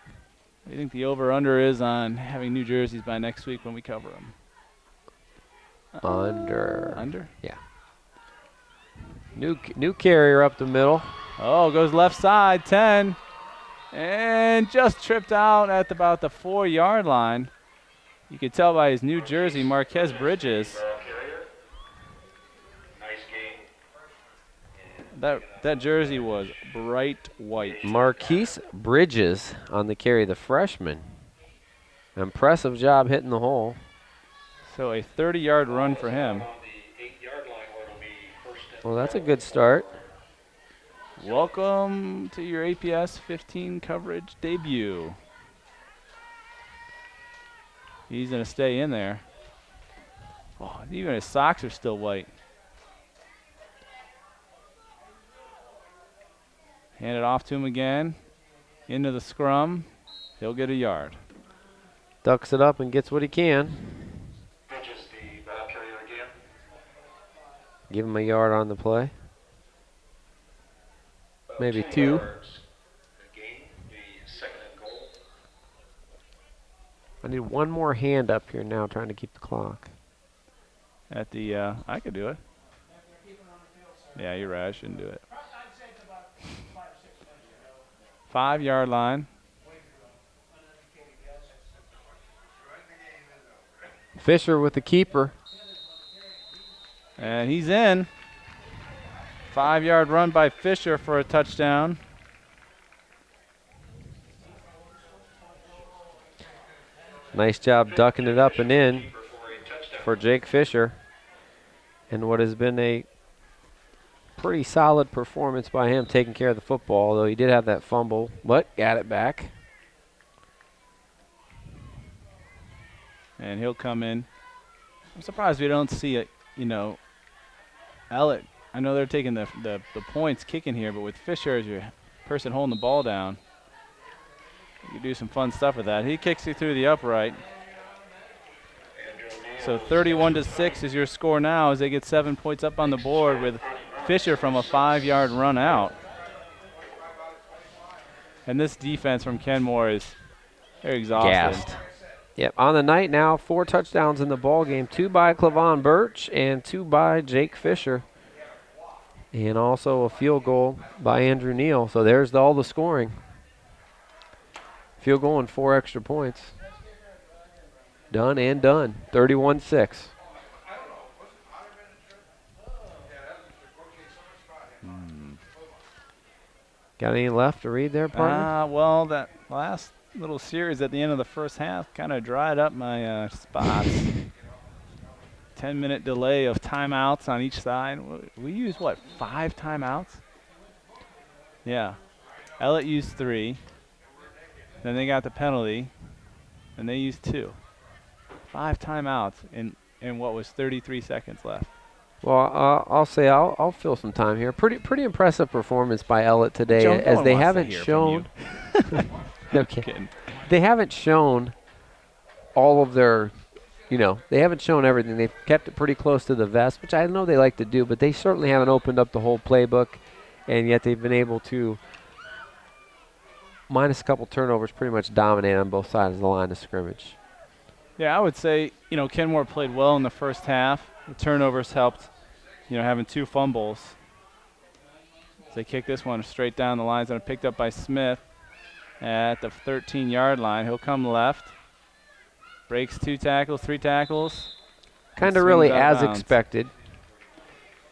What do you think the over-under is on having new jerseys by next week when we cover them? Under. Under? Yeah. New carrier up the middle. Oh, goes left side, 10. And just tripped out at about the 4-yard line. You could tell by his new jersey, Marquez Bridges. That jersey was bright white. Marquise Bridges on the carry, the freshman. Impressive job hitting the hole. So a 30-yard run for him. Well, that's a good start. Welcome to your APS 15 coverage debut. He's going to stay in there. Oh, even his socks are still white. Hand it off to him again. Into the scrum. He'll get a yard. Ducks it up and gets what he can. Give him a yard on the play. Maybe 2. I need one more hand up here now trying to keep the clock. At the, I could do it. Yeah, you're right. I shouldn't do it. 5-yard line. Fisher with the keeper. And he's in. 5-yard run by Fisher for a touchdown. Nice job ducking it up and in for Jake Fisher. And what has been a pretty solid performance by him taking care of the football, although he did have that fumble, but got it back. And he'll come in. I'm surprised we don't see it, Ellet. I know they're taking the points kicking here, but with Fisher as your person holding the ball down, you can do some fun stuff with that. He kicks you through the upright. So 31-6 is your score now as they get 7 points up on the board with Fisher from a 5-yard run out. And this defense from Kenmore is they're exhausted. Gassed. Yep, on the night now, 4 touchdowns in the ball game. 2 by Clavon Birch and 2 by Jake Fisher. And also a field goal by Andrew Neal. So there's all the scoring. Field goal and 4 extra points. Done and done. 31-6. Got any left to read there, partner? Well, that last little series at the end of the first half kind of dried up my spots. 10-minute delay of timeouts on each side. We used, what, 5 timeouts? Yeah. Ellet used 3. Then they got the penalty, and they used 2. 5 timeouts in what was 33 seconds left. Well, I'll say I'll fill some time here. Pretty impressive performance by Ellet today, Joe, as no they one wants haven't to hear shown. from you. No kidding. They haven't shown all of their, they haven't shown everything. They've kept it pretty close to the vest, which I know they like to do, but they certainly haven't opened up the whole playbook, and yet they've been able to, minus a couple turnovers, pretty much dominate on both sides of the line of scrimmage. Yeah, I would say, Kenmore played well in the first half. The turnovers helped, having 2 fumbles. They kicked this one straight down the lines and picked up by Smith at the 13-yard line. He'll come left. Breaks 2 tackles, 3 tackles. Kind of really as expected.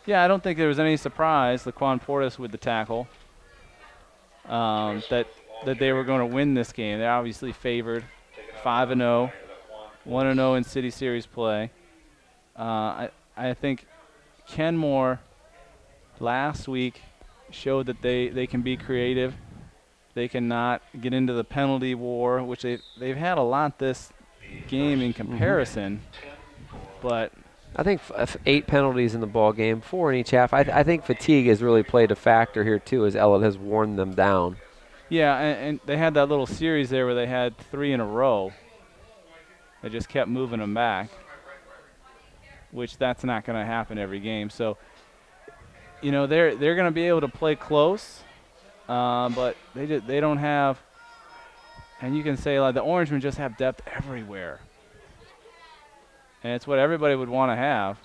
Yeah, I don't think there was any surprise, Laquan Portis with the tackle, that they were going to win this game. They're obviously favored, 5-0, 1-0 in City Series play. I think Kenmore last week showed that they can be creative. They cannot get into the penalty war, which they've had a lot this game in comparison. But I think 8 penalties in the ball game, 4 in each half. I think fatigue has really played a factor here too, as Ellet has worn them down. Yeah, and they had that little series there where they had 3 in a row. They just kept moving them back, which that's not going to happen every game. So, they're going to be able to play close, but they don't have. And you can say like the Orangemen just have depth everywhere, and it's what everybody would want to have.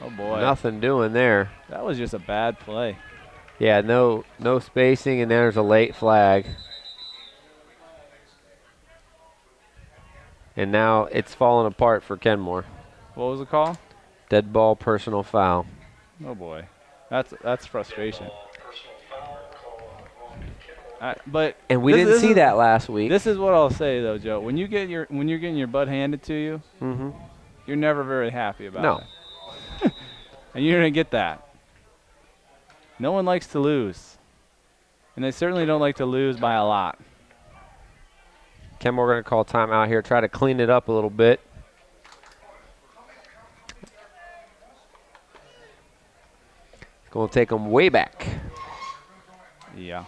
Oh boy! Nothing doing there. That was just a bad play. Yeah, no spacing, and there's a late flag. And now it's falling apart for Kenmore. What was the call? Dead ball, personal foul. Oh boy, that's frustration. And we didn't see that last week. This is what I'll say though, Joe. When you're getting your butt handed to you, you're never very happy about it. And you're gonna get that. No one likes to lose, and they certainly don't like to lose by a lot. Kenmore going to call timeout here, try to clean it up a little bit. It's going to take them way back. Yeah.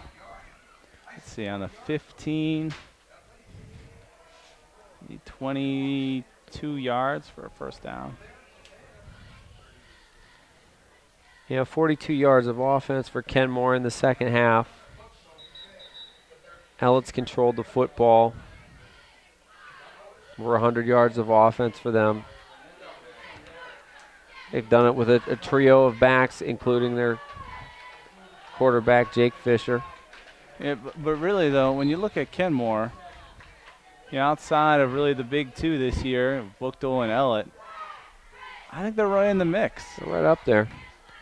Let's see, on the 15, 22 yards for a first down. Yeah, 42 yards of offense for Kenmore in the second half. Ellet's controlled the football. Over 100 yards of offense for them. They've done it with a trio of backs, including their quarterback, Jake Fisher. Yeah, but really, though, when you look at Kenmore, outside of really the big 2 this year, Buchtel and Ellet, I think they're right in the mix. They're right up there.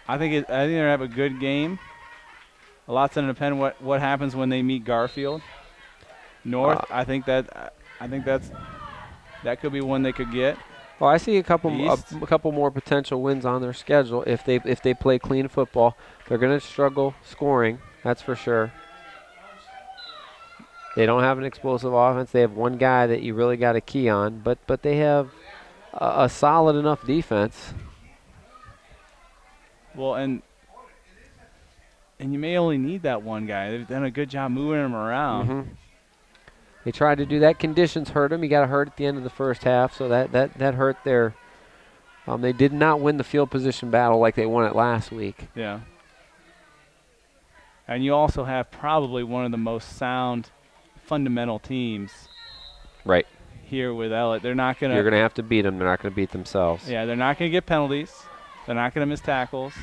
I think they're going to have a good game. A lot's going to depend what happens when they meet Garfield. North, I think that could be one they could get. Well, I see a couple more potential wins on their schedule if they play clean football. They're going to struggle scoring, that's for sure. They don't have an explosive offense. They have one guy that you really got to key on, but they have a solid enough defense. Well, and you may only need that one guy. They've done a good job moving him around. They tried to do that. Conditions hurt him. He got hurt at the end of the first half, so that hurt their. They did not win the field position battle like they won it last week. Yeah. And you also have probably one of the most sound fundamental teams. Right. Here with Ellet. They're not going to. You're going to have to beat them. They're not going to beat themselves. Yeah, they're not going to get penalties. They're not going to miss tackles.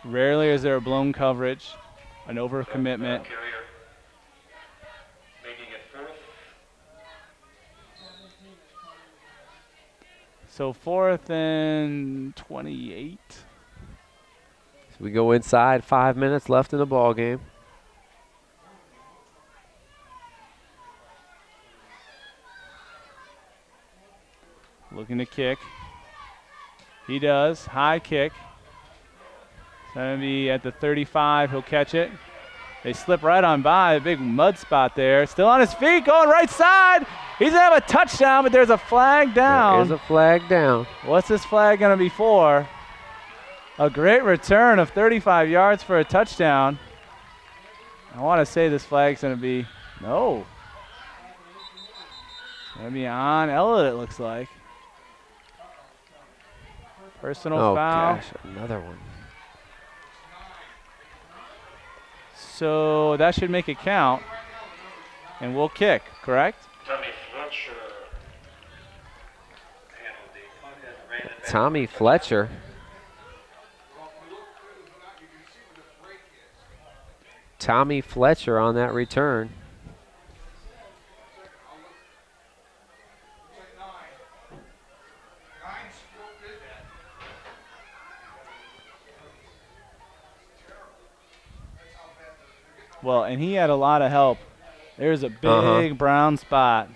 Rarely is there a blown coverage, an overcommitment. So 4th and 28. So we go inside, 5 minutes left in the ball game. Looking to kick. He does. High kick. It's going to be at the 35. He'll catch it. They slip right on by. A big mud spot there. Still on his feet, going right side. He's going to have a touchdown, but there's a flag down. There's a flag down. What's this flag going to be for? A great return of 35 yards for a touchdown. I want to say this flag's going to be, no. It's going to be on Ellet, it looks like. Personal foul. Oh, gosh, another one. So that should make it count. And we'll kick, correct? Tommy Fletcher. Tommy Fletcher on that return. Well, and he had a lot of help. There's a big brown spot,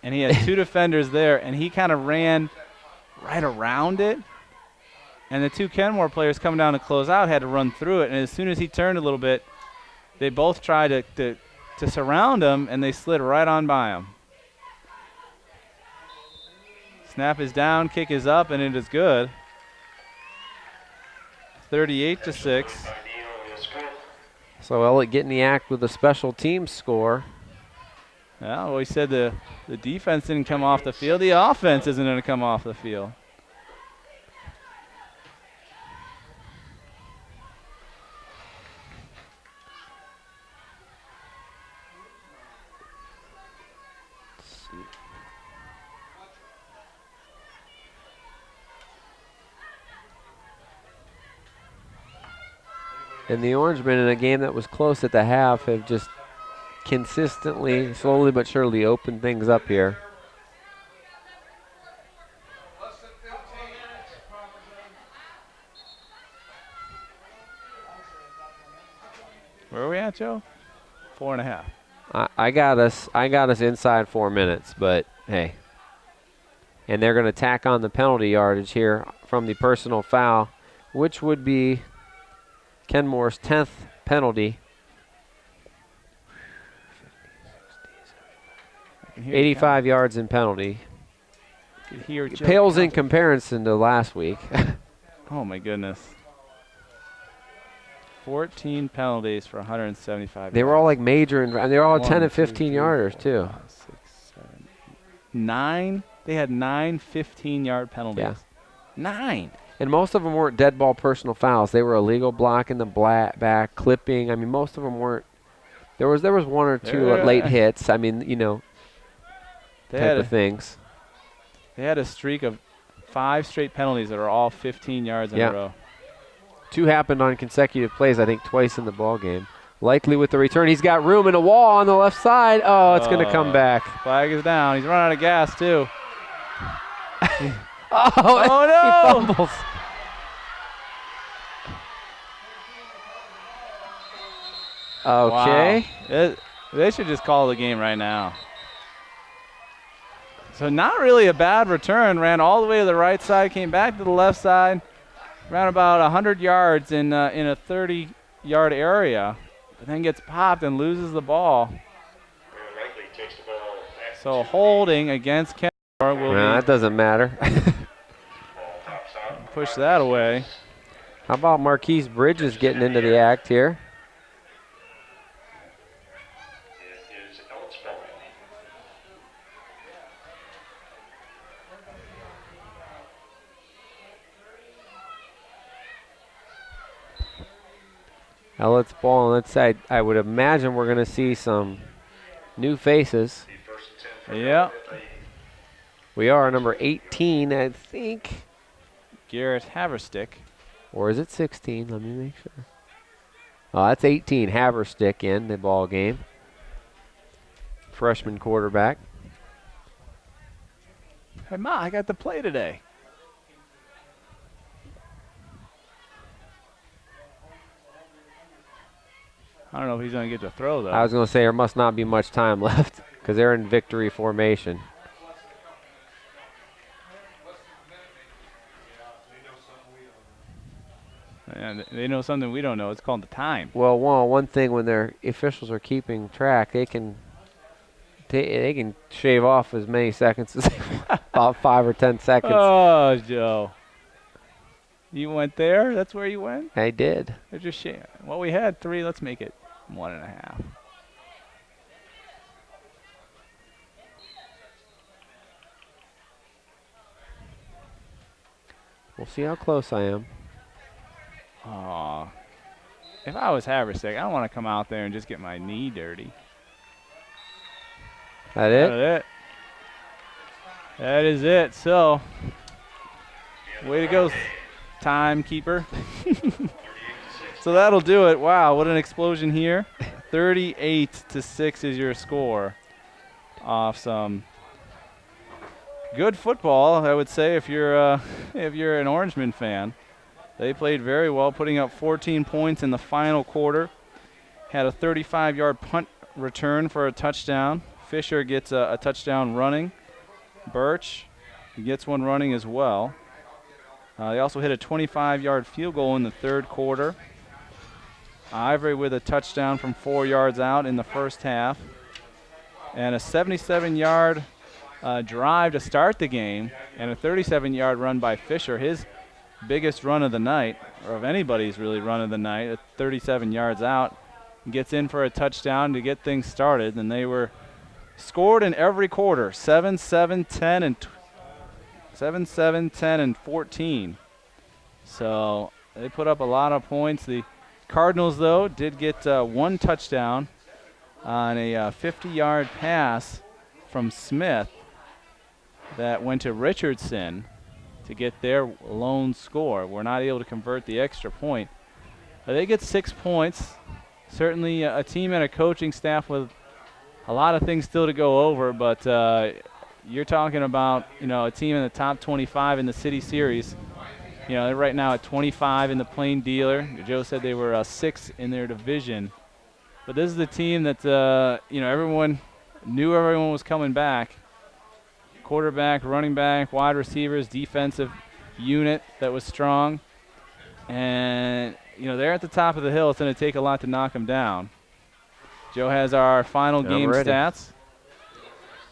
and he had 2 defenders there, and he kind of ran right around it. And the 2 Kenmore players coming down to close out had to run through it. And as soon as he turned a little bit, they both tried to surround him, and they slid right on by him. Snap is down, kick is up, and it is good. 38-6. So Ellet getting the act with a special teams score. Yeah, well, we said the defense didn't come off the field. The offense isn't going to come off the field. And the Orangemen, in a game that was close at the half, have just consistently, slowly but surely opened things up here. Where are we at, Joe? 4.5. I got us inside 4 minutes, but hey. And they're going to tack on the penalty yardage here from the personal foul, which would be Kenmore's 10th penalty. 85 yards in penalty. Pales in comparison to last week. Oh, my goodness. 14 penalties for 175 They were all like major, and they were all 10 and 15 yarders, too. 5, 6, 7, 8. 9. They had 9 15-yard penalties. Yeah. 9. And most of them weren't dead ball personal fouls. They were illegal blocking the back, clipping. I mean, most of them weren't. There was 1 or 2 late hits. I mean, you know, type of things. They had a streak of 5 straight penalties that are all 15 yards in a row. 2 happened on consecutive plays, I think, twice in the ball game. Likely with the return. He's got room in a wall on the left side. Oh, it's going to come back. Flag is down. He's running out of gas, too. Oh, no! He fumbles. Okay. Wow. They should just call the game right now. So not really a bad return. Ran all the way to the right side, came back to the left side, ran about 100 yards in a 30-yard area, but then gets popped and loses the ball. So holding against Kenmore will that doesn't matter. push that away. How about Marquise Bridges getting into the act here? Ellet's ball on that side. I would imagine we're going to see some new faces. Yeah. We are number 18, I think. Garrett Haverstick. Or is it 16? Let me make sure. Oh, that's 18. Haverstick in the ball game. Freshman quarterback. Hey, Ma, I got to play today. I don't know if he's going to get to throw, though. I was going to say there must not be much time left because they're in victory formation. And they know something we don't know. It's called the time. Well, one thing when their officials are keeping track, they can shave off as many seconds as they want, about 5 or 10 seconds. Oh, Joe. You went there? That's where you went? I did. They're just well, we had 3. Let's make it 1.5. We'll see how close I am. Oh, if I was Haversack, I don't want to come out there and just get my knee dirty. That it? That it. That is it. So, way to go, timekeeper. So that'll do it. Wow, what an explosion here. 38-6 is your score off some good football, I would say, if you're an Orangemen fan. They played very well, putting up 14 points in the final quarter. Had a 35-yard punt return for a touchdown. Fisher gets a touchdown running. Birch gets one running as well. They also hit a 25-yard field goal in the third quarter. Ivory with a touchdown from 4 yards out in the first half. And a 77-yard drive to start the game, and a 37-yard run by Fisher. His biggest run of the night, or of anybody's really run of the night, at 37 yards out. Gets in for a touchdown to get things started, and they were scored in every quarter, 7, 7, 10, and 7, 10, and 14. So they put up a lot of points. The Cardinals, though, did get one touchdown on a 50-yard pass from Smith that went to Richardson to get their lone score. We're not able to convert the extra point. They get 6 points. Certainly a team and a coaching staff with a lot of things still to go over, but you're talking about, a team in the top 25 in the City Series. They're right now at 25 in the Plain Dealer. Joe said they were 6 in their division. But this is the team that, everyone knew everyone was coming back. Quarterback, running back, wide receivers, defensive unit that was strong. And, they're at the top of the hill. It's going to take a lot to knock them down. Joe has our final game stats.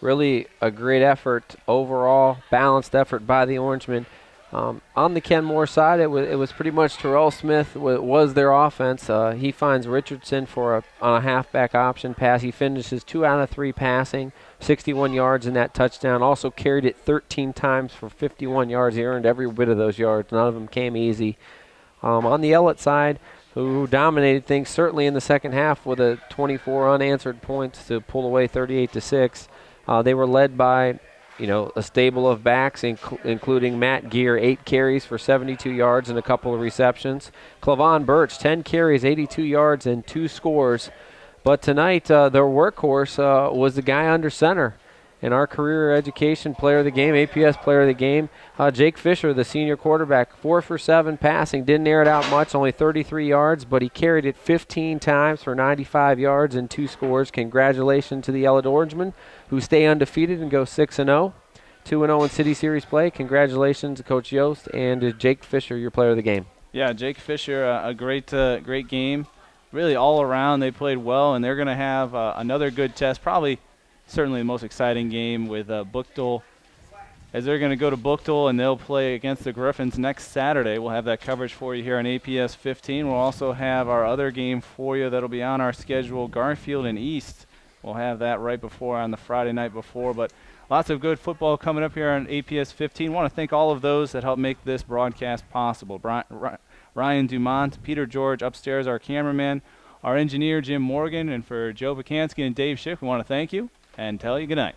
Really a great effort overall, balanced effort by the Orangemen. On the Kenmore side, it was pretty much Terrell Smith was their offense. He finds Richardson on a halfback option pass. He finishes 2 out of 3 passing, 61 yards in that touchdown. Also carried it 13 times for 51 yards. He earned every bit of those yards. None of them came easy. On the Ellet side, who dominated things certainly in the second half with a 24 unanswered points to pull away 38-6. They were led by a stable of backs, including Matt Gear, 8 carries for 72 yards and a couple of receptions. Clavon Birch, 10 carries, 82 yards, and 2 scores. But tonight, their workhorse was the guy under center. And our career education player of the game, APS player of the game, Jake Fisher, the senior quarterback, 4 for 7 passing. Didn't air it out much, only 33 yards, but he carried it 15 times for 95 yards and 2 scores. Congratulations to the Ellet Orangemen, who stay undefeated and go 6-0. 2-0 in City Series play. Congratulations to Coach Yost and to Jake Fisher, your player of the game. Yeah, Jake Fisher, a great game. Really all around, they played well, and they're going to have another good test, certainly the most exciting game with Buchtel, as they're going to go to Buchtel and they'll play against the Griffins next Saturday. We'll have that coverage for you here on APS 15. We'll also have our other game for you that'll be on our schedule, Garfield and East. We'll have that right before on the Friday night before. But lots of good football coming up here on APS 15. Want to thank all of those that helped make this broadcast possible. Ryan Dumont, Peter George upstairs, our cameraman, our engineer Jim Morgan, and for Joe Pacansky and Dave Schick, we want to thank you and tell you good night.